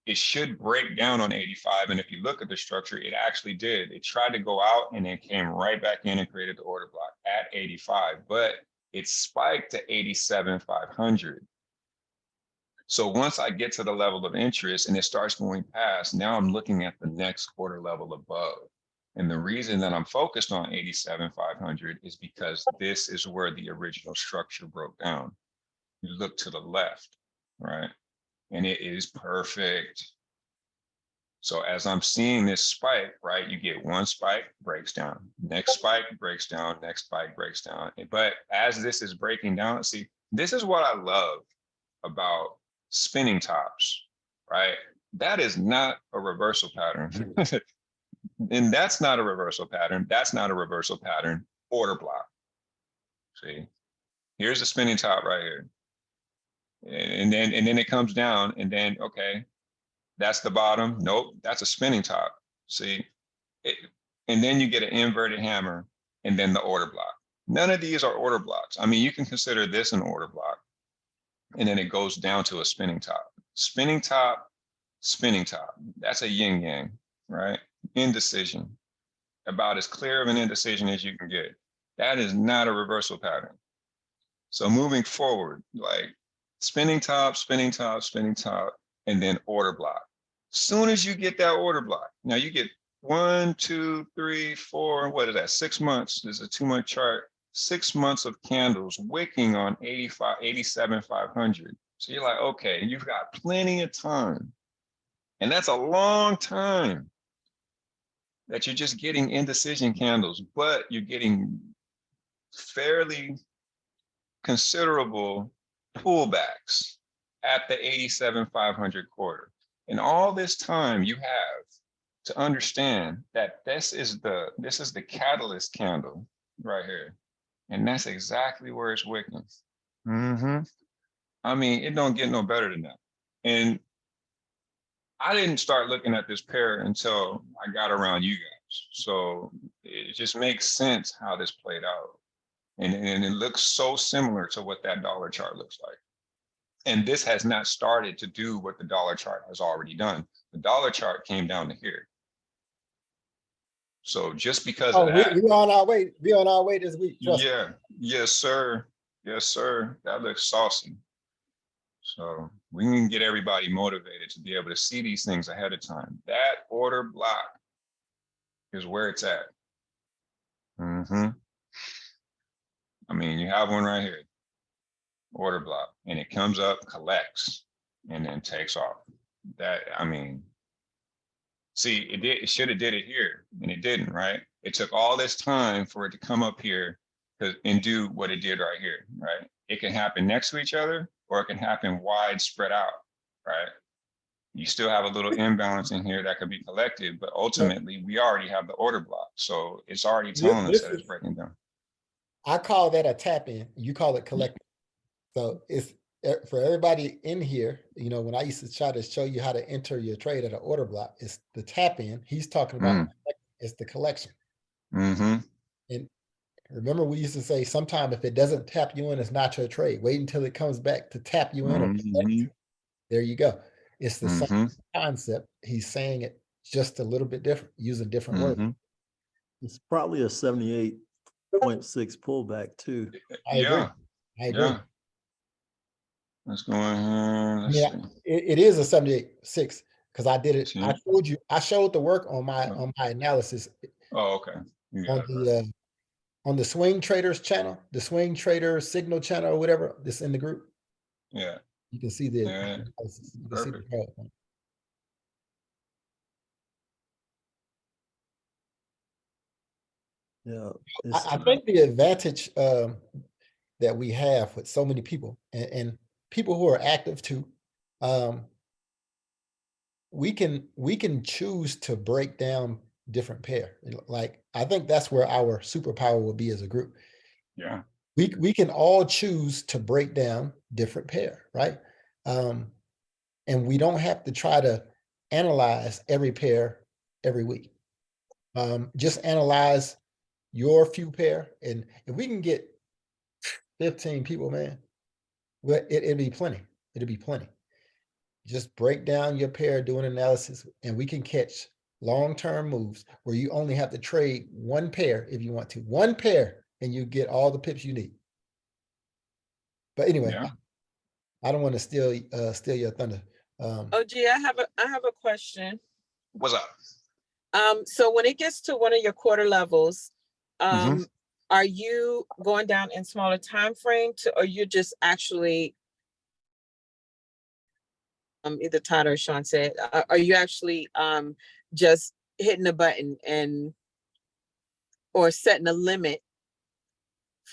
It should break down on 85. And if you look at the structure, it actually did. It tried to go out and then came right back in and created the order block at 85, but it spiked to 87,500. So once I get to the level of interest and it starts going past, now I'm looking at the next quarter level above. And the reason that I'm focused on 87,500 is because this is where the original structure broke down. You look to the left, right? And it is perfect. So as I'm seeing this spike, right, you get one spike, breaks down, next spike, breaks down, next spike, breaks down. But as this is breaking down, see, this is what I love about spinning tops, right? That is not a reversal pattern. And that's not a reversal pattern. That's not a reversal pattern. Order block. See, here's the spinning top right here. And then it comes down, and then, okay, that's the bottom. Nope, that's a spinning top. See, and then you get an inverted hammer, and then the order block. None of these are order blocks. I mean, you can consider this an order block, and then it goes down to a spinning top. Spinning top, spinning top. That's a yin yang, right? Indecision. About as clear of an indecision as you can get. That is not a reversal pattern. So moving forward, like spinning top, spinning top, spinning top, and then order block. Soon as you get that order block, now you get 1, 2, 3, 4, what is that? 6 months. This is a 2-month chart. 6 months of candles wicking on 87,500. So you're like, okay, you've got plenty of time. And that's a long time. that you're just getting indecision candles, but you're getting fairly considerable pullbacks at the 87,500 quarter. And all this time you have to understand that this is the catalyst candle right here. And that's exactly where it's wicking. I mean, it don't get no better than that. And I didn't start looking at this pair until I got around you guys. So it just makes sense how this played out. And it looks so similar to what that dollar chart looks like. And this has not started to do what the dollar chart has already done. The dollar chart came down to here. So just because of that. We on our way. We on our way this week. Yeah. Yes, sir. Yes, sir. That looks saucy. So we can get everybody motivated to be able to see these things ahead of time. That order block is where it's at. I mean, you have one right here, order block, and it comes up, collects, and then takes off. That, I mean, see, it should have did it here, and it didn't, right? It took all this time for it to come up here and do what it did right here, right? It can happen next to each other, or it can happen wide spread out, right? You still have a little imbalance in here that could be collected, but ultimately we already have the order block. So it's already telling us that it's breaking down. I call that a tap in. You call it collective. So it's for everybody in here, you know, when I used to try to show you how to enter your trade at an order block, it's the tap in. He's talking about it's the collection. And remember, we used to say sometime if it doesn't tap you in, it's not your trade. Wait until it comes back to tap you in. There you go. It's the same concept. He's saying it just a little bit different, using different words. It's probably a 78.6 pullback too. I agree. Yeah. Let's go in here. Let's see. It is a 78.6 because I did it. I told you. I showed the work on my analysis. Oh, okay. On the Swing Traders channel, the Swing Traders Signal channel or whatever. This in the group. Yeah. You can see the analysis. You can see the PowerPoint. Yeah, I think the advantage that we have with so many people and people who are active too, we can choose to break down different pair. Like I think that's where our superpower will be as a group. Yeah, we can all choose to break down different pair, right? And we don't have to try to analyze every pair every week. Just analyze your few pair, and if we can get 15 people, man, well, it'd be plenty. It'll be plenty. Just break down your pair, do an analysis, and we can catch long-term moves where you only have to trade one pair if you want to. One pair, and you get all the pips you need. But anyway, I don't want to steal your thunder. OG, I have a question. What's up? So when it gets to one of your quarter levels, are you going down in smaller time frame or you just actually either Todd or Sean said, are you actually just hitting a button or setting a limit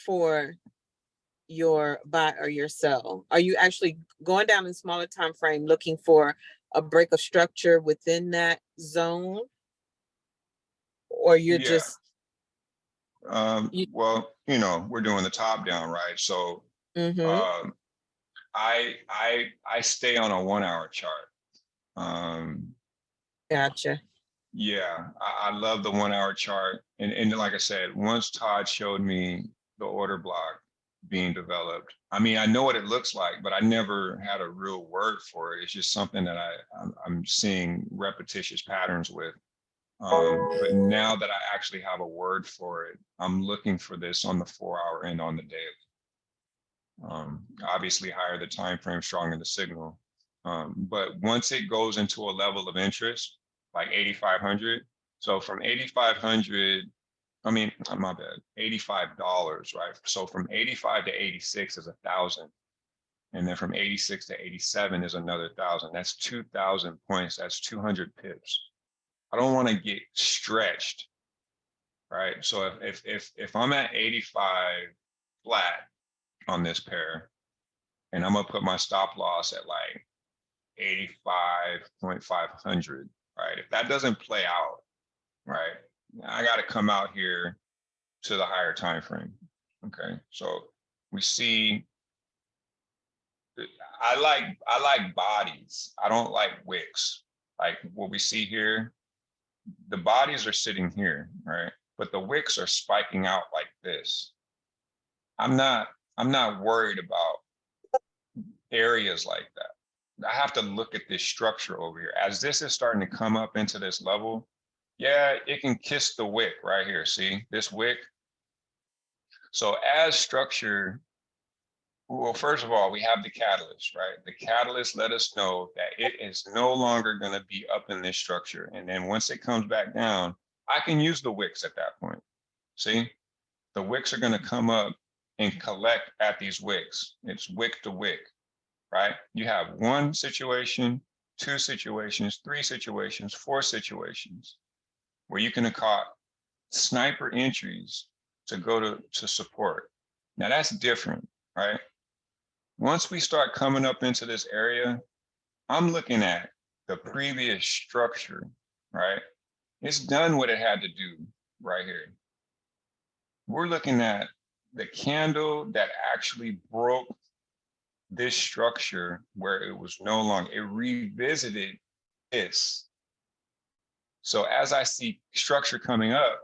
for your buy or your sell? Are you actually going down in smaller time frame looking for a break of structure within that zone? Or you're just well, you know, we're doing the top down, right? So I stay on a 1 hour chart. Gotcha. Yeah, I love the 1 hour chart. And like I said, once Todd showed me the order block being developed, I mean, I know what it looks like, but I never had a real word for it. It's just something that I'm seeing repetitious patterns with. But now that I actually have a word for it, I'm looking for this on the 4 hour and on the daily. Obviously, higher the time frame, stronger the signal. But once it goes into a level of interest, like 8,500, so from 8,500, I mean, my bad, $85, right? So from 85 to 86 is 1,000. And then from 86 to 87 is another 1,000. That's 2,000 points. That's 200 pips. I don't want to get stretched, right? So if I'm at 85 flat on this pair, and I'm gonna put my stop loss at like 85.500, right? If that doesn't play out, right, I got to come out here to the higher time frame. Okay, so we see. I like bodies. I don't like wicks. Like what we see here, the bodies are sitting here, right? But the wicks are spiking out like this. I'm not worried about areas like that. I have to look at this structure over here. As this is starting to come up into this level, yeah, it can kiss the wick right here. See this wick? So as structure, well, first of all, we have the catalyst, right? The catalyst let us know that it is no longer going to be up in this structure. And then once it comes back down, I can use the wicks at that point. See, the wicks are going to come up and collect at these wicks. It's wick to wick, right? You have one situation, two situations, three situations, four situations where you can have caught sniper entries to go to support. Now that's different, right? Once we start coming up into this area, I'm looking at the previous structure, right? It's done what it had to do right here. We're looking at the candle that actually broke this structure where it was no longer, it revisited this. So as I see structure coming up,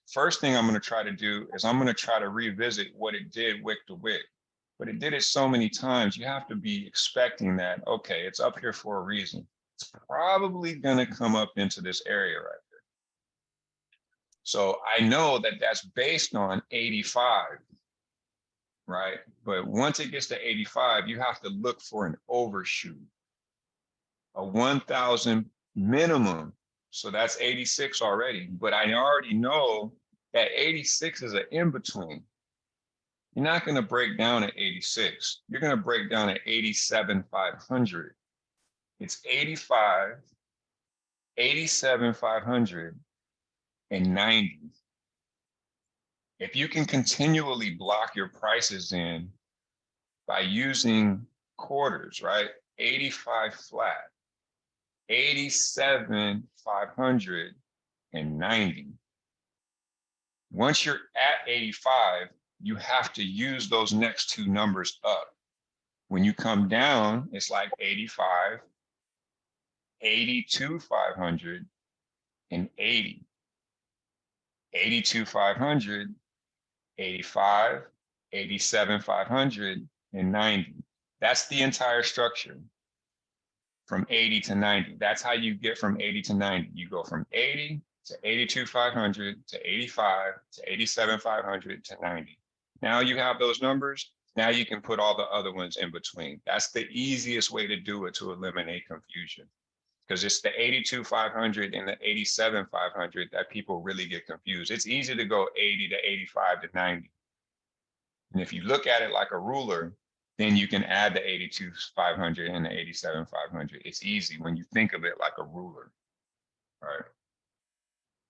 first thing I'm going to try to do is I'm going to try to revisit what it did wick to wick. But it did it so many times, you have to be expecting that, okay, it's up here for a reason. It's probably going to come up into this area right there. So I know that that's based on 85, right? But once it gets to 85, you have to look for an overshoot, a 1,000 minimum. So that's 86 already. But I already know that 86 is an in-between. You're not going to break down at 86. You're going to break down at 87,500. It's 85, 87,500, and 90. If you can continually block your prices in by using quarters, right? 85 flat, 87,500, and 90. Once you're at 85, you have to use those next two numbers up. When you come down, it's like 85, 82,500, and 80. 82,500, 85, 87,500, and 90. That's the entire structure from 80 to 90. That's how you get from 80 to 90. You go from 80 to 82,500 to 85 to 87,500 to 90. Now you have those numbers. Now you can put all the other ones in between. That's the easiest way to do it to eliminate confusion, because it's the 82,500 and the 87,500 that people really get confused. It's easy to go 80 to 85 to 90. And if you look at it like a ruler, then you can add the 82,500 and the 87,500. It's easy when you think of it like a ruler, right?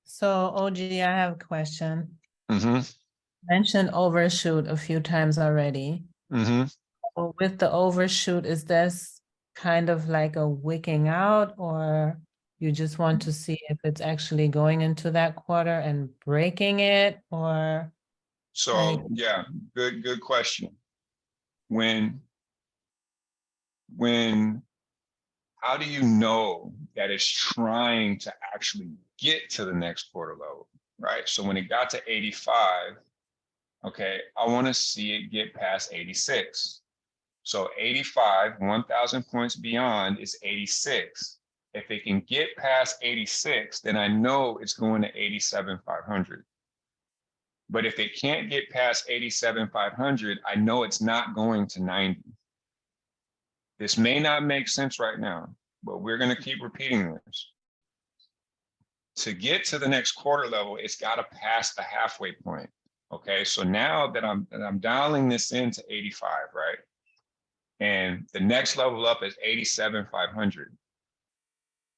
So OG, I have a question. Mm-hmm. Mentioned overshoot a few times already. Mm-hmm. So with the overshoot, is this kind of like a wicking out, or you just want to see if it's actually going into that quarter and breaking it, or? So yeah, good question. When how do you know that it's trying to actually get to the next quarter level, right? So when it got to 85, okay, I want to see it get past 86. So 85, 1,000 points beyond is 86. If it can get past 86, then I know it's going to 87,500. But if it can't get past 87,500, I know it's not going to 90. This may not make sense right now, but we're going to keep repeating this. To get to the next quarter level, it's got to pass the halfway point. Okay, so now that I'm dialing this into 85, right? And the next level up is 87,500.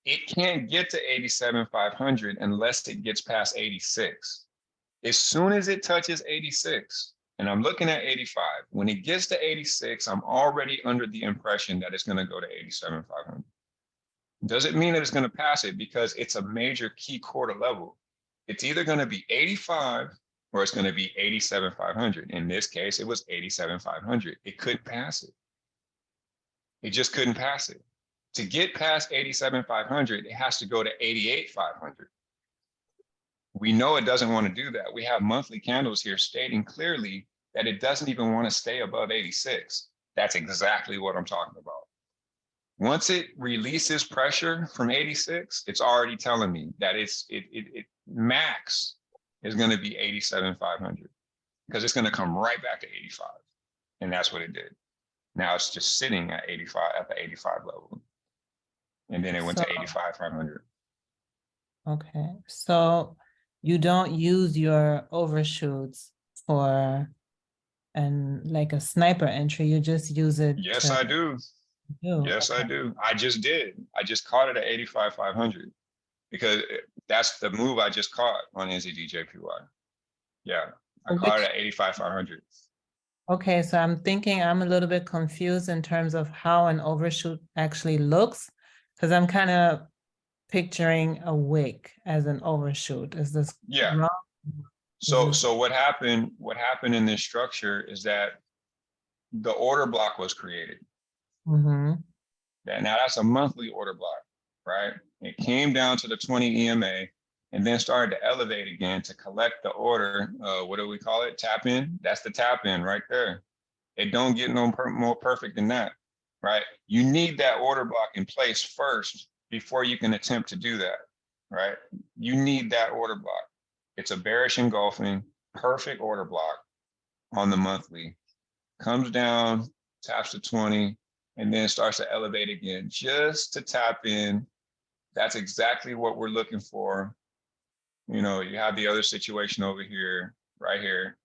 it can't get to 87,500 unless it gets past 86. As soon as it touches 86, and I'm looking at 85, when it gets to 86, I'm already under the impression that it's going to go to 87,500. Doesn't mean that it's going to pass it because it's a major key quarter level. It's either going to be 85 or it's going to be 87,500. In this case, it was 87,500. It couldn't pass it. It just couldn't pass it. To get past 87,500, it has to go to 88,500. We know it doesn't want to do that. We have monthly candles here stating clearly that it doesn't even want to stay above 86. That's exactly what I'm talking about. Once it releases pressure from 86, it's already telling me that it max is going to be 87,500 because it's going to come right back to 85. And that's what it did. Now it's just sitting at 85 at the 85 level. And then it went to 85,500. Okay, so you don't use your overshoots for like a sniper entry, you just use it. Yes, I do. Yes, I do. I just did. I just caught it at 85,500 because that's the move I just caught on NZDJPY. Yeah, I caught it at 85,500. Okay, so I'm thinking I'm a little bit confused in terms of how an overshoot actually looks, because I'm kind of picturing a wick as an overshoot. Is this wrong? So what happened in this structure is that the order block was created. Mm-hmm. Now that's a monthly order block, right? It came down to the 20 EMA and then started to elevate again to collect the order. What do we call it? Tap in. That's the tap in right there. It don't get no more perfect than that, right? You need that order block in place first before you can attempt to do that, right? You need that order block. It's a bearish engulfing, perfect order block on the monthly. Comes down, taps to 20, and then starts to elevate again just to tap in. That's exactly what we're looking for. You know, you have the other situation over here, right here.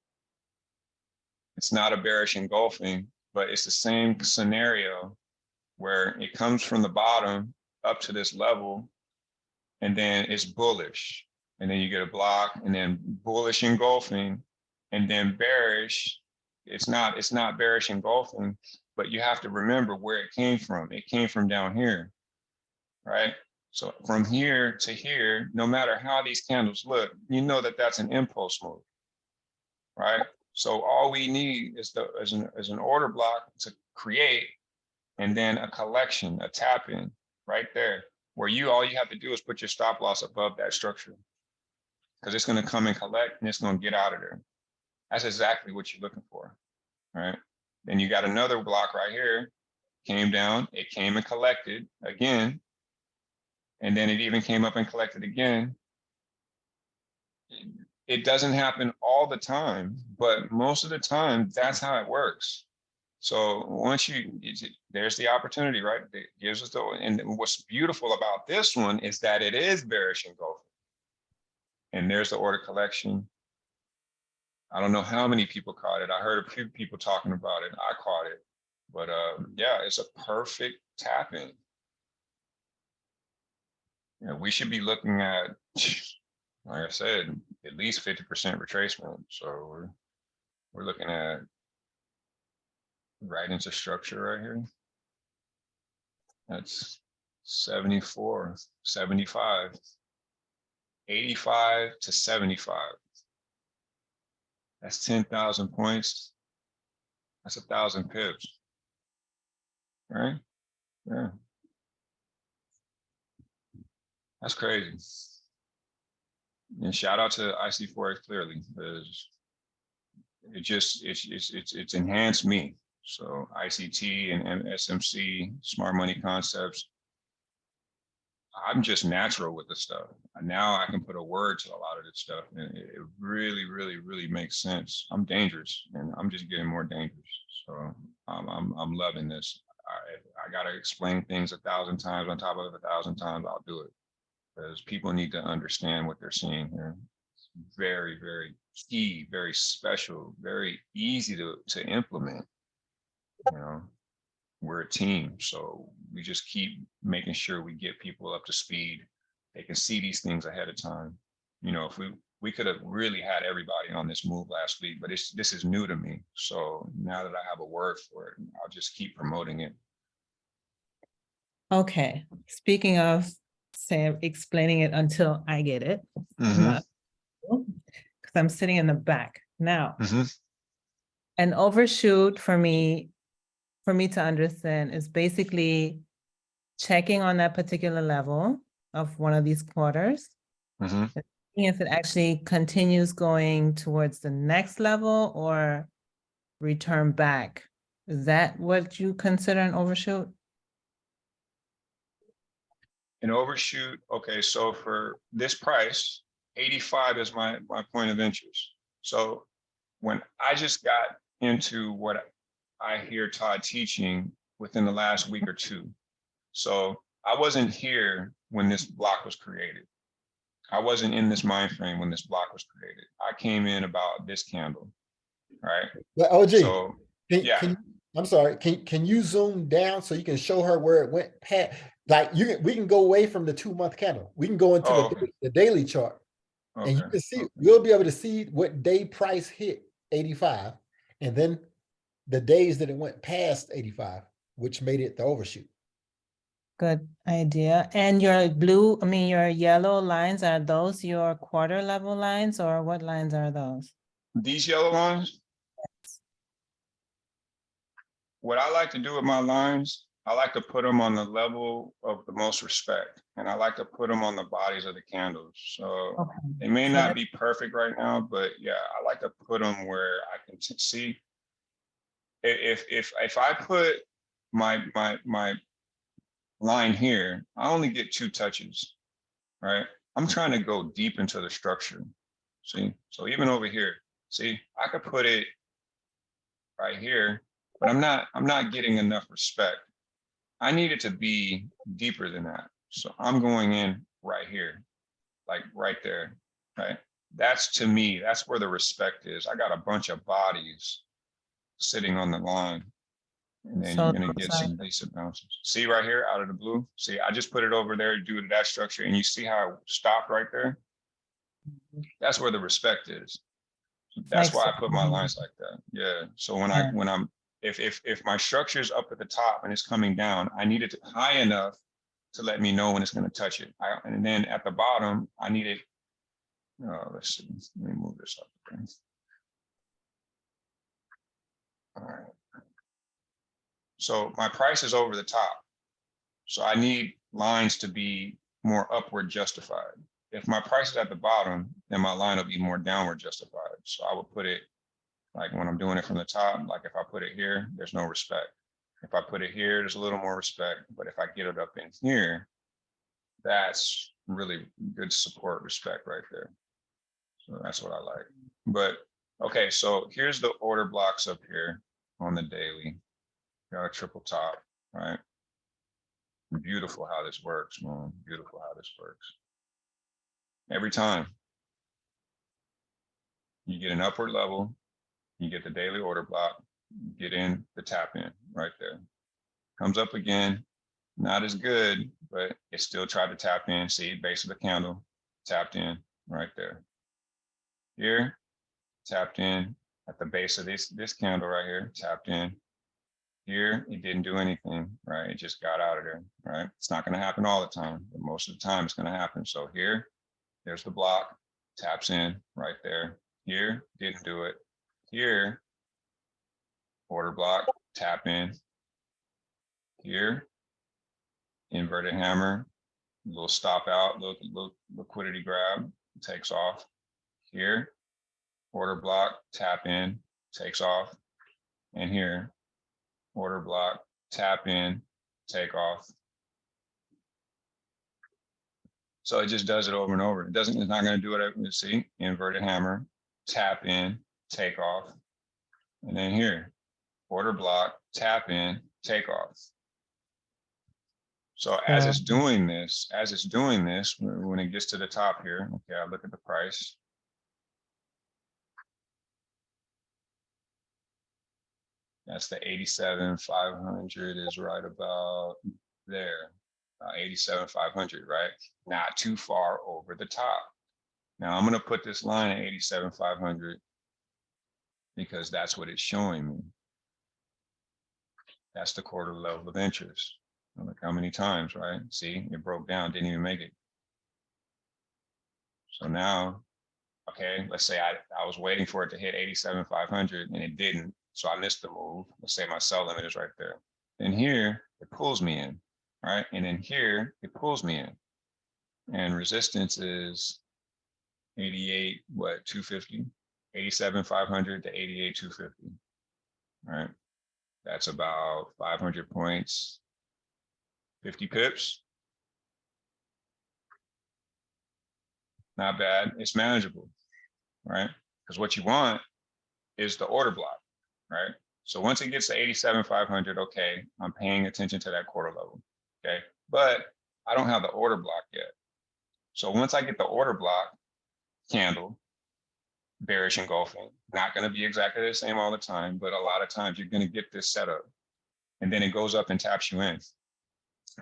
It's not a bearish engulfing, but it's the same scenario where it comes from the bottom up to this level, and then it's bullish. And then you get a block, and then bullish engulfing, and then bearish. It's not bearish engulfing, but you have to remember where it came from. It came from down here, right? So from here to here, no matter how these candles look, you know that that's an impulse move, right? So all we need is an order block to create, and then a collection, a tap in right there, where all you have to do is put your stop loss above that structure, because it's going to come and collect and it's going to get out of there. That's exactly what you're looking for, right? Then you got another block right here, came down, it came and collected again, and then it even came up and collected again. It doesn't happen all the time, but most of the time, that's how it works. So once there's the opportunity, right? It gives us and what's beautiful about this one is that it is bearish engulfing. And there's the order collection. I don't know how many people caught it. I heard a few people talking about it. I caught it, but yeah, it's a perfect tap in. You know, we should be looking at, like I said, at least 50% retracement. So we're looking at right into structure right here. That's 74, 75, 85 to 75. That's 10,000 points. That's 1,000 pips, right? Yeah. That's crazy. And shout out to IC Forex clearly, because it's enhanced me. So ICT and SMC, smart money concepts. I'm just natural with this stuff. And now I can put a word to a lot of this stuff, and it really, really, really makes sense. I'm dangerous, and I'm just getting more dangerous. So I'm loving this. I gotta explain things 1,000 times on top of 1,000 times. I'll do it, because people need to understand what they're seeing here. It's very, very key, very special, very easy to implement. You we're a team. So we just keep making sure we get people up to speed. They can see these things ahead of time. You know, if we could have really had everybody on this move last week, but this is new to me. So now that I have a word for it, I'll just keep promoting it. Okay, speaking of Sam explaining it until I get it, because I'm sitting in the back now. An overshoot for me to understand is basically checking on that particular level of one of these quarters, and seeing if it actually continues going towards the next level or return back. Is that what you consider an overshoot? An overshoot, okay, so for this price, 85 is my point of interest. So when I just got into what I hear Todd teaching within the last week or two, so I wasn't here when this block was created. I wasn't in this mind frame when this block was created. I came in about this candle, right? But OG, So yeah. I'm sorry, can you zoom down so you can show her where it went past? Like we can go away from the 2-month candle. We can go into the daily chart. Okay. And you can see, we'll be able to see what day price hit 85, and then the days that it went past 85, which made it the overshoot. Good idea. And your your yellow lines, are those your quarter level lines, or what lines are those? These yellow lines, what I like to do with my lines, I like to put them on the level of the most respect, and I like to put them on the bodies of the candles. So they may not be perfect right now, but yeah, I like to put them where I can see. If I put my line here, I only get 2 touches, right? I'm trying to go deep into the structure. See, so even over here, see, I could put it right here, but I'm not getting enough respect. I need it to be deeper than that. So I'm going in right here, like right there, right? That's, to me, that's where the respect is. I got a bunch of bodies sitting on the line, and then you're gonna get some decent bounces. See right here out of the blue? See, I just put it over there due to that structure, and you see how it stopped right there? That's where the respect is. That's why I put my lines like that. Yeah. So when I'm if my structure is up at the top and it's coming down, I need it to high enough to let me know when it's going to touch it. And then at the bottom, I need it. Let's see. Let me move this up. Okay. All right. So my price is over the top. So I need lines to be more upward justified. If my price is at the bottom, then my line will be more downward justified. So I would put it like when I'm doing it from the top, like if I put it here, there's no respect. If I put it here, there's a little more respect. But if I get it up in here, that's really good support respect right there. So that's what I like. But okay, so here's the order blocks up here on the daily. Got a triple top, right? Beautiful how this works, man. Beautiful how this works. Every time you get an upward level, you get the daily order block, get in the tap in right there. Comes up again, not as good, but it still tried to tap in. See, base of the candle, tapped in right there. Here, tapped in at the base of this candle right here, tapped in. Here, it didn't do anything, right? It just got out of there, right? It's not gonna happen all the time, but most of the time it's gonna happen. So here, there's the block, taps in right there. Here, didn't do it. Here, order block, tap in. Here, inverted hammer, little stop out, little liquidity grab, takes off. Here, order block, tap in, takes off. And here, order block, tap in, take off. So it just does it over and over. It's not going to do it. You see, inverted hammer, tap in, take off. And then here, order block, tap in, take off. So as it's doing this, when it gets to the top here, okay, I look at the price. That's the 87,500 is right about there. 87,500, right? Not too far over the top. Now I'm going to put this line at 87,500 because that's what it's showing me. That's the quarter level of interest. Look how many times, right? See, it broke down, didn't even make it. So now, okay, let's say I was waiting for it to hit 87,500 and it didn't. So I missed the move. Let's say my sell limit is right there. Then here, it pulls me in, right? And then here, it pulls me in. And resistance is 88, what, 250? 87,500 to 88,250, right? That's about 500 points, 50 pips. Not bad, it's manageable, right? Because what you want is the order block, right? So once it gets to 87,500, okay, I'm paying attention to that quarter level, okay? But I don't have the order block yet. So once I get the order block candle, bearish engulfing, not gonna be exactly the same all the time, but a lot of times you're gonna get this setup. And then it goes up and taps you in.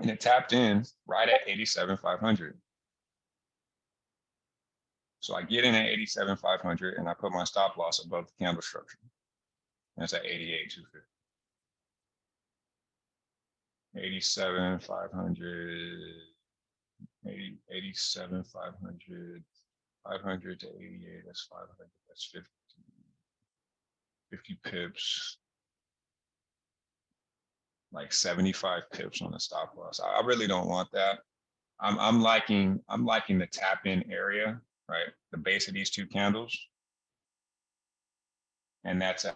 And it tapped in right at 87,500. So I get in at 87,500 and I put my stop loss above the candle structure. That's at 88,250. 87,500, 87,500, 500 to 88, that's 500, that's 50 pips. Like 75 pips on the stop loss. I really don't want that. I'm liking the tap in area, right? The base of these two candles. And that's at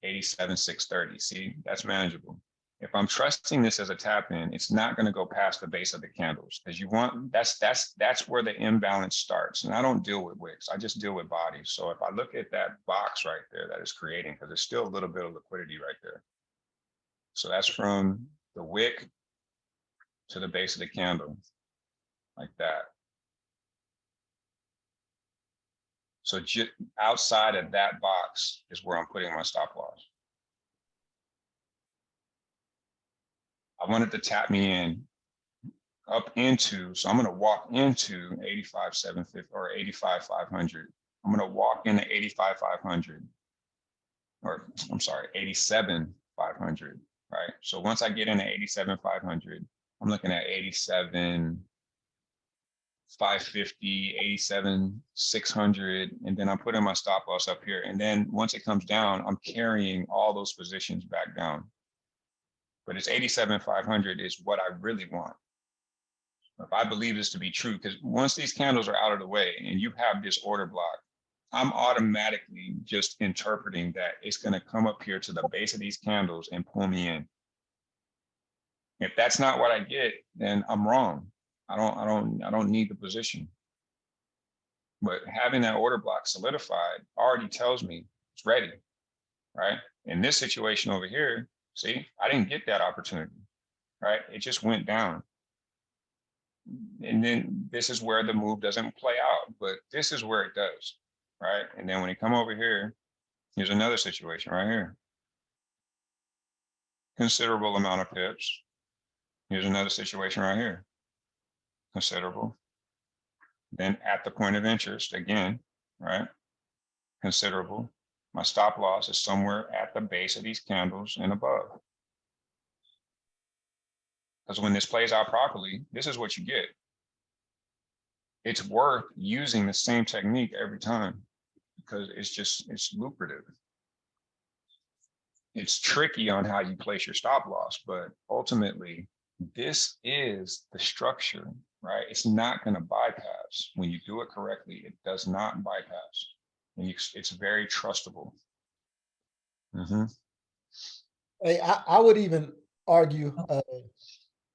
87,630. See, that's manageable. If I'm trusting this as a tap in, it's not going to go past the base of the candles because you want that's where the imbalance starts. And I don't deal with wicks, I just deal with bodies. So if I look at that box right there that is creating, because there's still a little bit of liquidity right there. So that's from the wick to the base of the candle, like that. So outside of that box is where I'm putting my stop loss. I want it to tap me in up into, so I'm going to walk into 85,750 or 85,500. I'm going to walk into 85,500, or I'm sorry, 87,500, right? So once I get into 87,500, I'm looking at 87,550, 87,600, and then I'm putting my stop loss up here. And then once it comes down, I'm carrying all those positions back down. But it's 87,500 is what I really want. If I believe this to be true, because once these candles are out of the way and you have this order block, I'm automatically just interpreting that it's going to come up here to the base of these candles and pull me in. If that's not what I get, then I'm wrong. I don't need the position. But having that order block solidified already tells me it's ready, right? In this situation over here, see, I didn't get that opportunity, right? It just went down. And then this is where the move doesn't play out, but this is where it does, right? And then when you come over here, here's another situation right here. Considerable amount of pips. Here's another situation right here. Considerable. Then at the point of interest, again, right? Considerable. My stop loss is somewhere at the base of these candles and above. Because when this plays out properly, this is what you get. It's worth using the same technique every time because it's lucrative. It's tricky on how you place your stop loss, but ultimately, this is the structure, right? It's not going to bypass. When you do it correctly, it does not bypass. And it's very trustable. Hey, I would even argue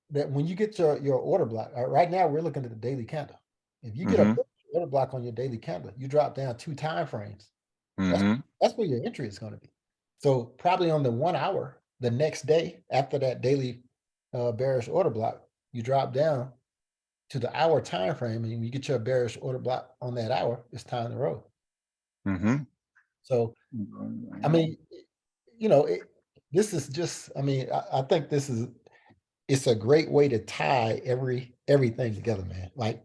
that when you get your order block, right now we're looking at the daily candle. If you get a order block on your daily candle, you drop down 2 time frames. That's where your entry is going to be. So probably on the 1 hour, the next day after that daily bearish order block, you drop down to the hour time frame, and you get your bearish order block on that hour, it's time to roll. So, I mean, you know, this is just, I mean, I think it's a great way to tie everything together, man. Like,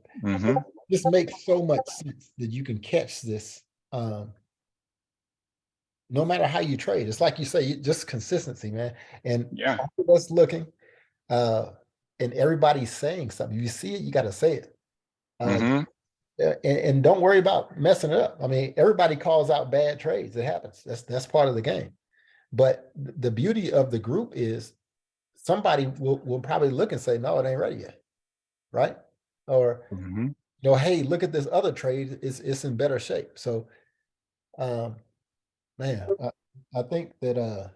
this makes so much sense that you can catch this no matter how you trade. It's like you say, just consistency, man. And Yeah. all of us looking, and everybody's saying something. You see it, you got to say it. And don't worry about messing it up. I mean, everybody calls out bad trades. It happens. That's part of the game. But the beauty of the group is somebody will probably look and say, no, it ain't ready yet. Right? Or, you know, hey, look at this other trade. It's in better shape. So, man, I think that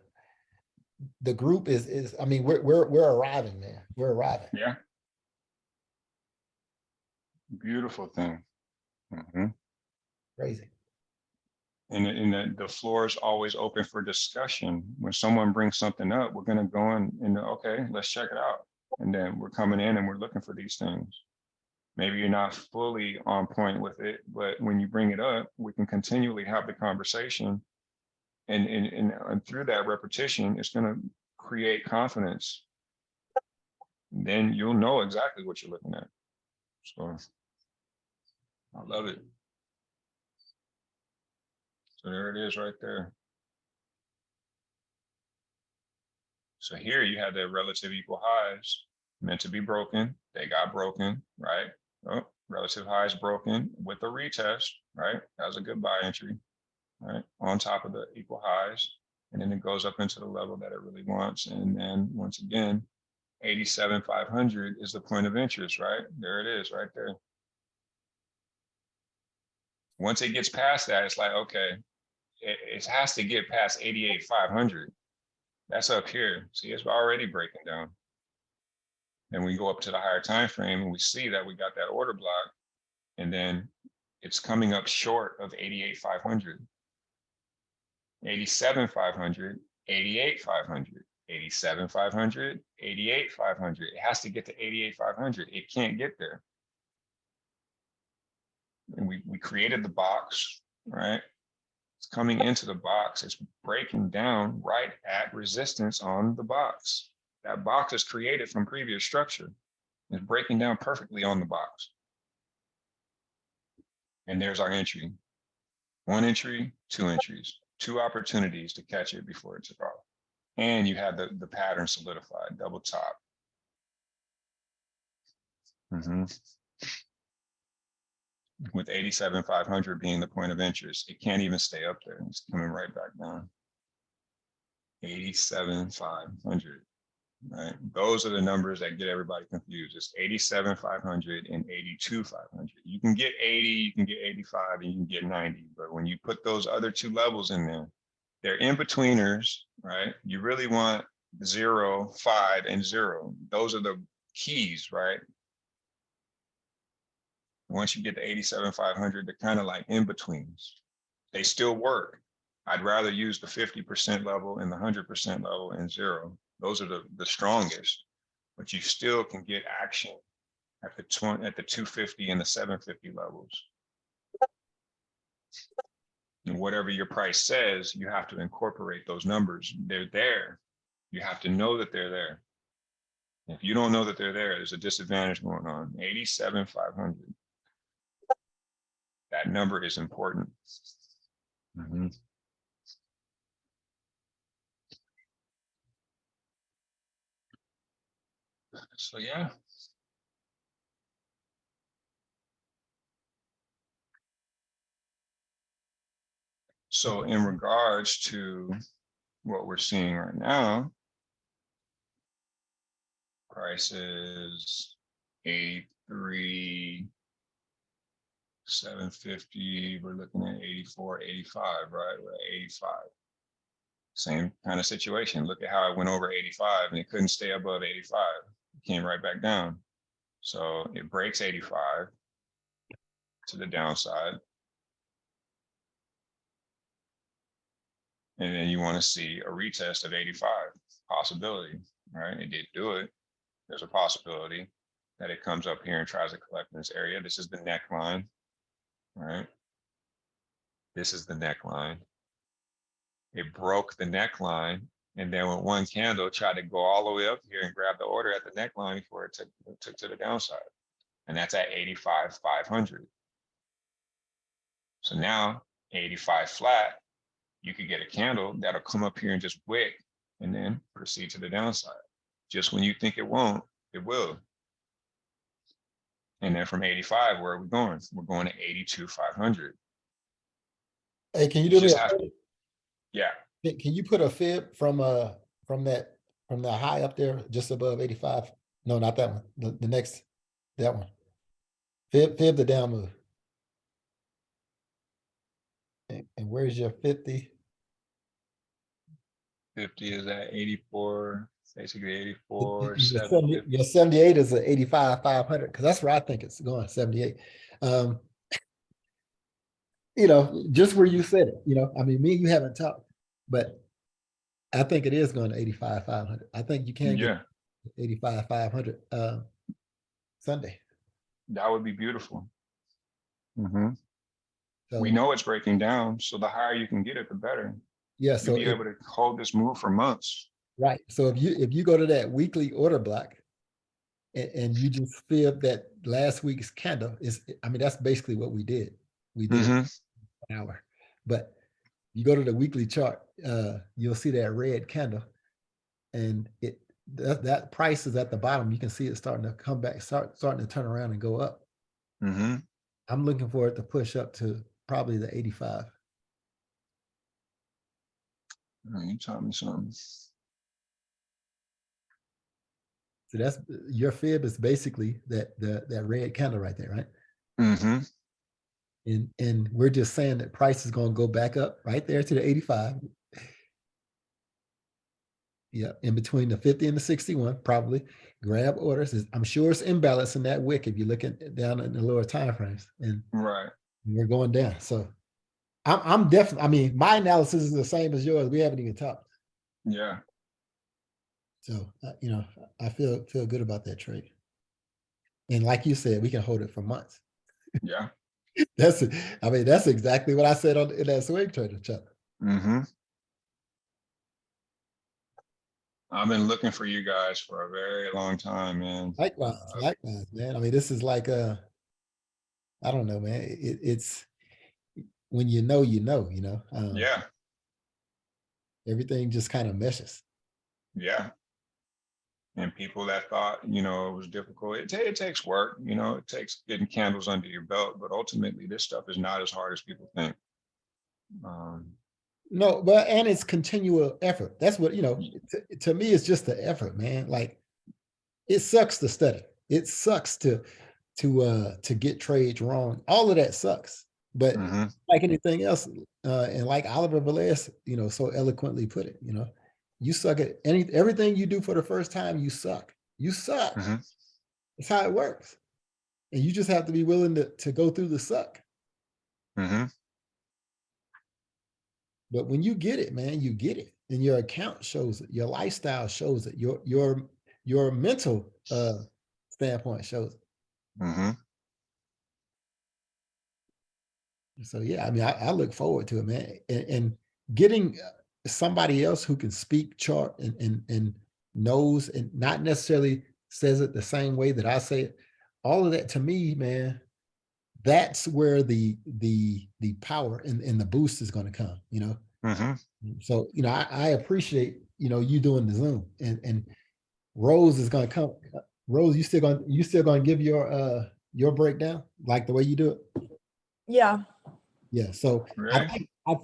the group is I mean, we're arriving, man. We're arriving. Yeah. Beautiful thing. Crazy. And the floor is always open for discussion. When someone brings something up, we're going to go and okay, let's check it out. And then we're coming in and we're looking for these things. Maybe you're not fully on point with it, but when you bring it up, we can continually have the conversation. And through that repetition, it's going to create confidence. Then you'll know exactly what you're looking at. So I love it. So there it is right there. So here you have the relative equal highs meant to be broken. They got broken, right? Oh, relative highs broken with a retest, right? That was a good buy entry, right? On top of the equal highs. And then it goes up into the level that it really wants. And then once again, 87,500 is the point of interest, right? There it is right there. Once it gets past that, it's like, okay, it has to get past 88,500. That's up here. See, it's already breaking down. And we go up to the higher time frame and we see that we got that order block, and then it's coming up short of 88,500. 87,500, 88,500, 87,500, 88,500. It has to get to 88,500. It can't get there. And we created the box, right? It's coming into the box. It's breaking down right at resistance on the box. That box is created from previous structure. It's breaking down perfectly on the box. And there's our entry. One entry, two entries, two opportunities to catch it before it took off. And you had the pattern solidified, double top. With 87,500 being the point of interest, it can't even stay up there. It's coming right back down. 87,500, right? Those are the numbers that get everybody confused. It's 87,500 and 82,500. You can get 80, you can get 85, and you can get 90. But when you put those other two levels in there, they're in-betweeners, right? You really want 0, 5, and 0. Those are the keys, right? Once you get to 87,500, they're kind of like in-betweens. They still work. I'd rather use the 50% level and the 100% level and 0. Those are the strongest, but you still can get action at the 250 and the 750 levels. And whatever your price says, you have to incorporate those numbers. They're there. You have to know that they're there. If you don't know that they're there, there's a disadvantage going on. 87,500. That number is important. So yeah. So in regards to what we're seeing right now, price is 83, 750. We're looking at 84, 85, right? We're at 85. Same kind of situation. Look at how it went over 85 and it couldn't stay above 85. It came right back down. So it breaks 85 to the downside. And then you want to see a retest of 85, possibility, right? It did do it. There's a possibility that it comes up here and tries to collect in this area. This is the neckline, right? This is the neckline. It broke the neckline And then with one candle, tried to go all the way up here and grab the order at the neckline before it took to the downside. And that's at 85,500. So now 85 flat, you could get a candle that'll come up here and just wick and then proceed to the downside. Just when you think it won't, it will. And then from 85, where are we going? We're going to 82,500. Hey, can you do me Just a have, favor? yeah. Can you put a fib from that high up there just above 85? No, not that one. The next, that one. Fib the down move. And where's your 50? 50 is at 84, basically 84, Your 70. your 78 is a 85,500, because that's where I think it's going, 78. You know, just where you said it, you know, I mean, me and you haven't talked, but I think it is going to 85,500. I think you can get 85,500 Sunday. That would be beautiful. Mm-hmm. So, we know it's breaking down, so the higher you can get it, the better. Yeah, so you'll be able to hold this move for months. Right. So if you go to that weekly order block and you just fib that last week's candle, I mean, that's basically what we did. We did an hour. But you go to the weekly chart, you'll see that red candle, and that price is at the bottom. You can see it starting to come back, starting to turn around and go up. I'm looking for it to push up to probably the 85. You taught me something. So that's your fib is basically that red candle right there, right? And we're just saying that price is going to go back up right there to the 85. Yeah, in between the 50 and the 61, probably grab orders. I'm sure it's imbalance in that wick if you look at down in the lower time frames, and we're going down. So I'm definitely. I mean, my analysis is the same as yours. We haven't even talked. Yeah. So you know, I feel good about that trade. And like you said, we can hold it for months. Yeah. I mean, that's exactly what I said in that swing trader chat. I've been looking for you guys for a very long time, man. Likewise, man. I mean, this is like I don't know, man. It's when you know, you know. Yeah. Everything just kind of meshes. Yeah. And people that thought, you know, it was difficult. It takes work, you know, it takes getting candles under your belt, but ultimately this stuff is not as hard as people think. No, but and it's continual effort. That's what, you know, to me, it's just the effort, man. Like it sucks to study. It sucks to get trades wrong. All of that sucks. But like anything else, and like Oliver Velez, you know, so eloquently put it, you know, you suck at everything you do for the first time, you suck. You suck. That's how it works. And you just have to be willing to go through the suck. But when you get it, man, you get it. And your account shows it. Your lifestyle shows it. Your mental standpoint shows it. So yeah, I mean, I look forward to it, man. And getting somebody else who can speak chart and knows and not necessarily says it the same way that I say it. All of that to me, man, that's where the power and the boost is going to come, you know. So, you know, I appreciate, you know, you doing the Zoom, and Rose is going to come. Rose, you still going to give your breakdown like the way you do it? Yeah. Yeah. So I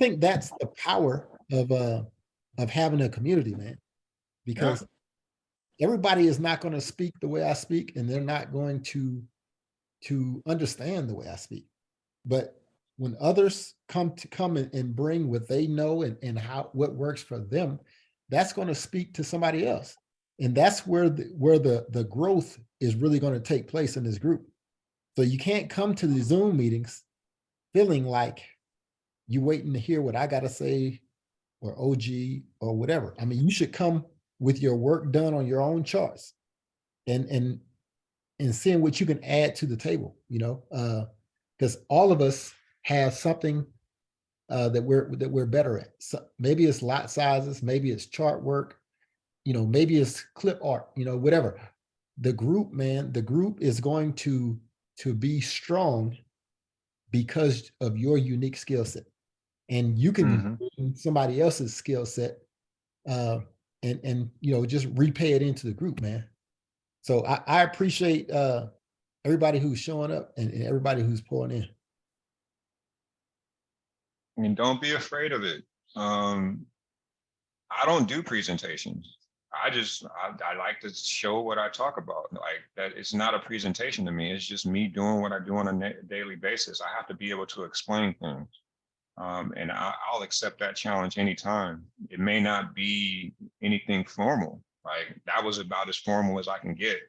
think that's the power of having a community, man, because everybody is not going to speak the way I speak, and they're not going to understand the way I speak. But when others come and bring what they know and what works for them, that's going to speak to somebody else. And that's where the growth is really going to take place in this group. So you can't come to the Zoom meetings feeling like you're waiting to hear what I got to say or OG or whatever. I mean, you should come with your work done on your own charts and seeing what you can add to the table, you know, because all of us have something that we're better at. So maybe it's lot sizes, maybe it's chart work, maybe it's clip art, whatever. The group, man, the group is going to be strong because of your unique skill set. And you can bring somebody else's skill set and just repay it into the group, man. So I appreciate everybody who's showing up and everybody who's pouring in. And don't be afraid of it. I don't do presentations. I like to show what I talk about. Like that, it's not a presentation to me. It's just me doing what I do on a daily basis. I have to be able to explain things. And I'll accept that challenge anytime. It may not be anything formal. Like that was about as formal as I can get.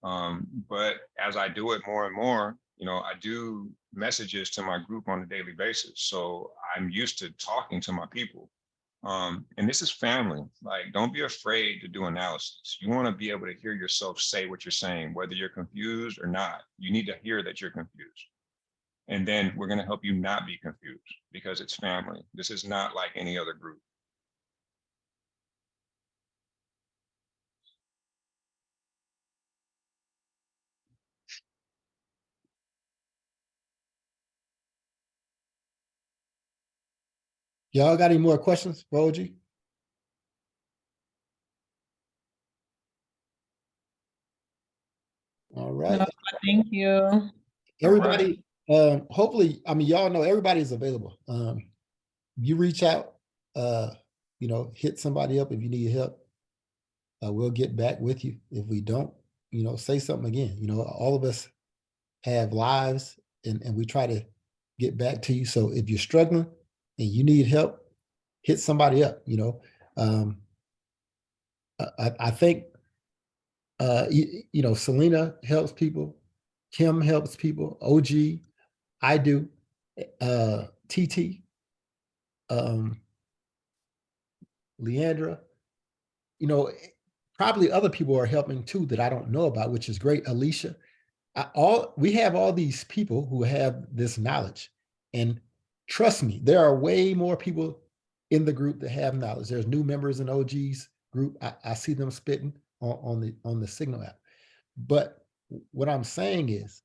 But as I do it more and more, I do messages to my group on a daily basis. So I'm used to talking to my people. And this is family. Like, don't be afraid to do analysis. You want to be able to hear yourself say what you're saying, whether you're confused or not. You need to hear that you're confused. And then we're going to help you not be confused because it's family. This is not like any other group. Y'all got any more questions for OG? All right. No, thank you. Everybody, hopefully, y'all know everybody's available. You reach out, hit somebody up if you need help. We'll get back with you. If we don't, say something again. All of us have lives and we try to get back to you. So if you're struggling and you need help, hit somebody up. I think Selena helps people, Kim helps people, OG, I do, TT, Leandra, probably other people are helping too that I don't know about, which is great. Alicia, we have all these people who have this knowledge, and trust me, there are way more people in the group that have knowledge. There's new members in OG's group. I see them spitting on the Signal app. But what I'm saying is,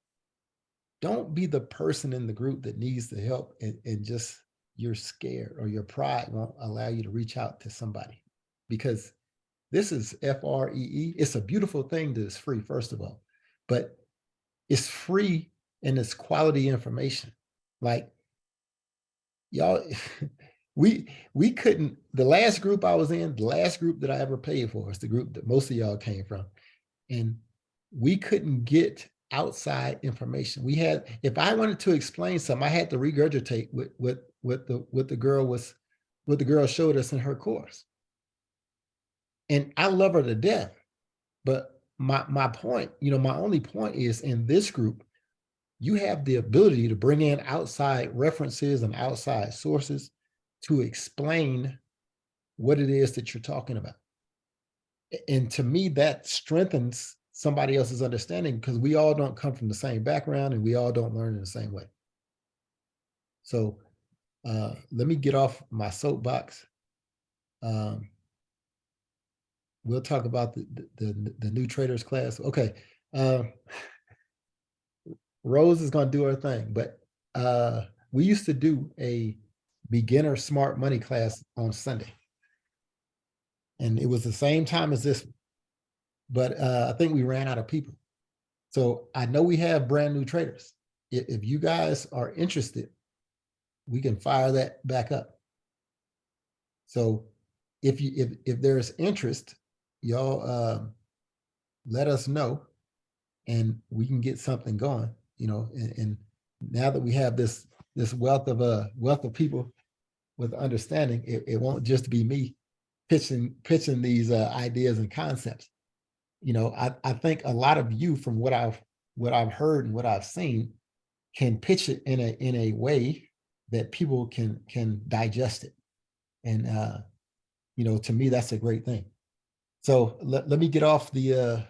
don't be the person in the group that needs the help and just you're scared or your pride won't allow you to reach out to somebody, because this is FREE. It's a beautiful thing that is free, first of all, but it's free and it's quality information. Like y'all, we couldn't, the last group I was in, the last group that I ever paid for is the group that most of y'all came from. And we couldn't get outside information. We had, if I wanted to explain something, I had to regurgitate what the girl showed us in her course. And I love her to death. But my point, my only point is, in this group, you have the ability to bring in outside references and outside sources to explain what it is that you're talking about. And to me, that strengthens somebody else's understanding, because we all don't come from the same background and we all don't learn in the same way. So let me get off my soapbox. We'll talk about the new traders class. Okay. Rose is going to do her thing, but we used to do a beginner smart money class on Sunday. And it was the same time as this, but I think we ran out of people. So I know we have brand new traders. If you guys are interested, we can fire that back up. So if there's interest, y'all let us know and we can get something going, and now that we have this wealth of people with understanding, it won't just be me pitching these ideas and concepts. I think a lot of you, from what I've heard and what I've seen, can pitch it in a way that people can digest it. And to me, that's a great thing. So let me get off the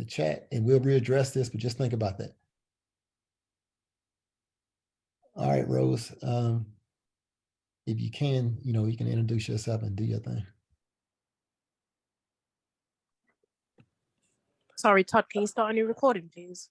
chat and we'll readdress this, but just think about that. All right, Rose. If you can, you can introduce yourself and do your thing. Sorry, Todd, can you start a new recording, please?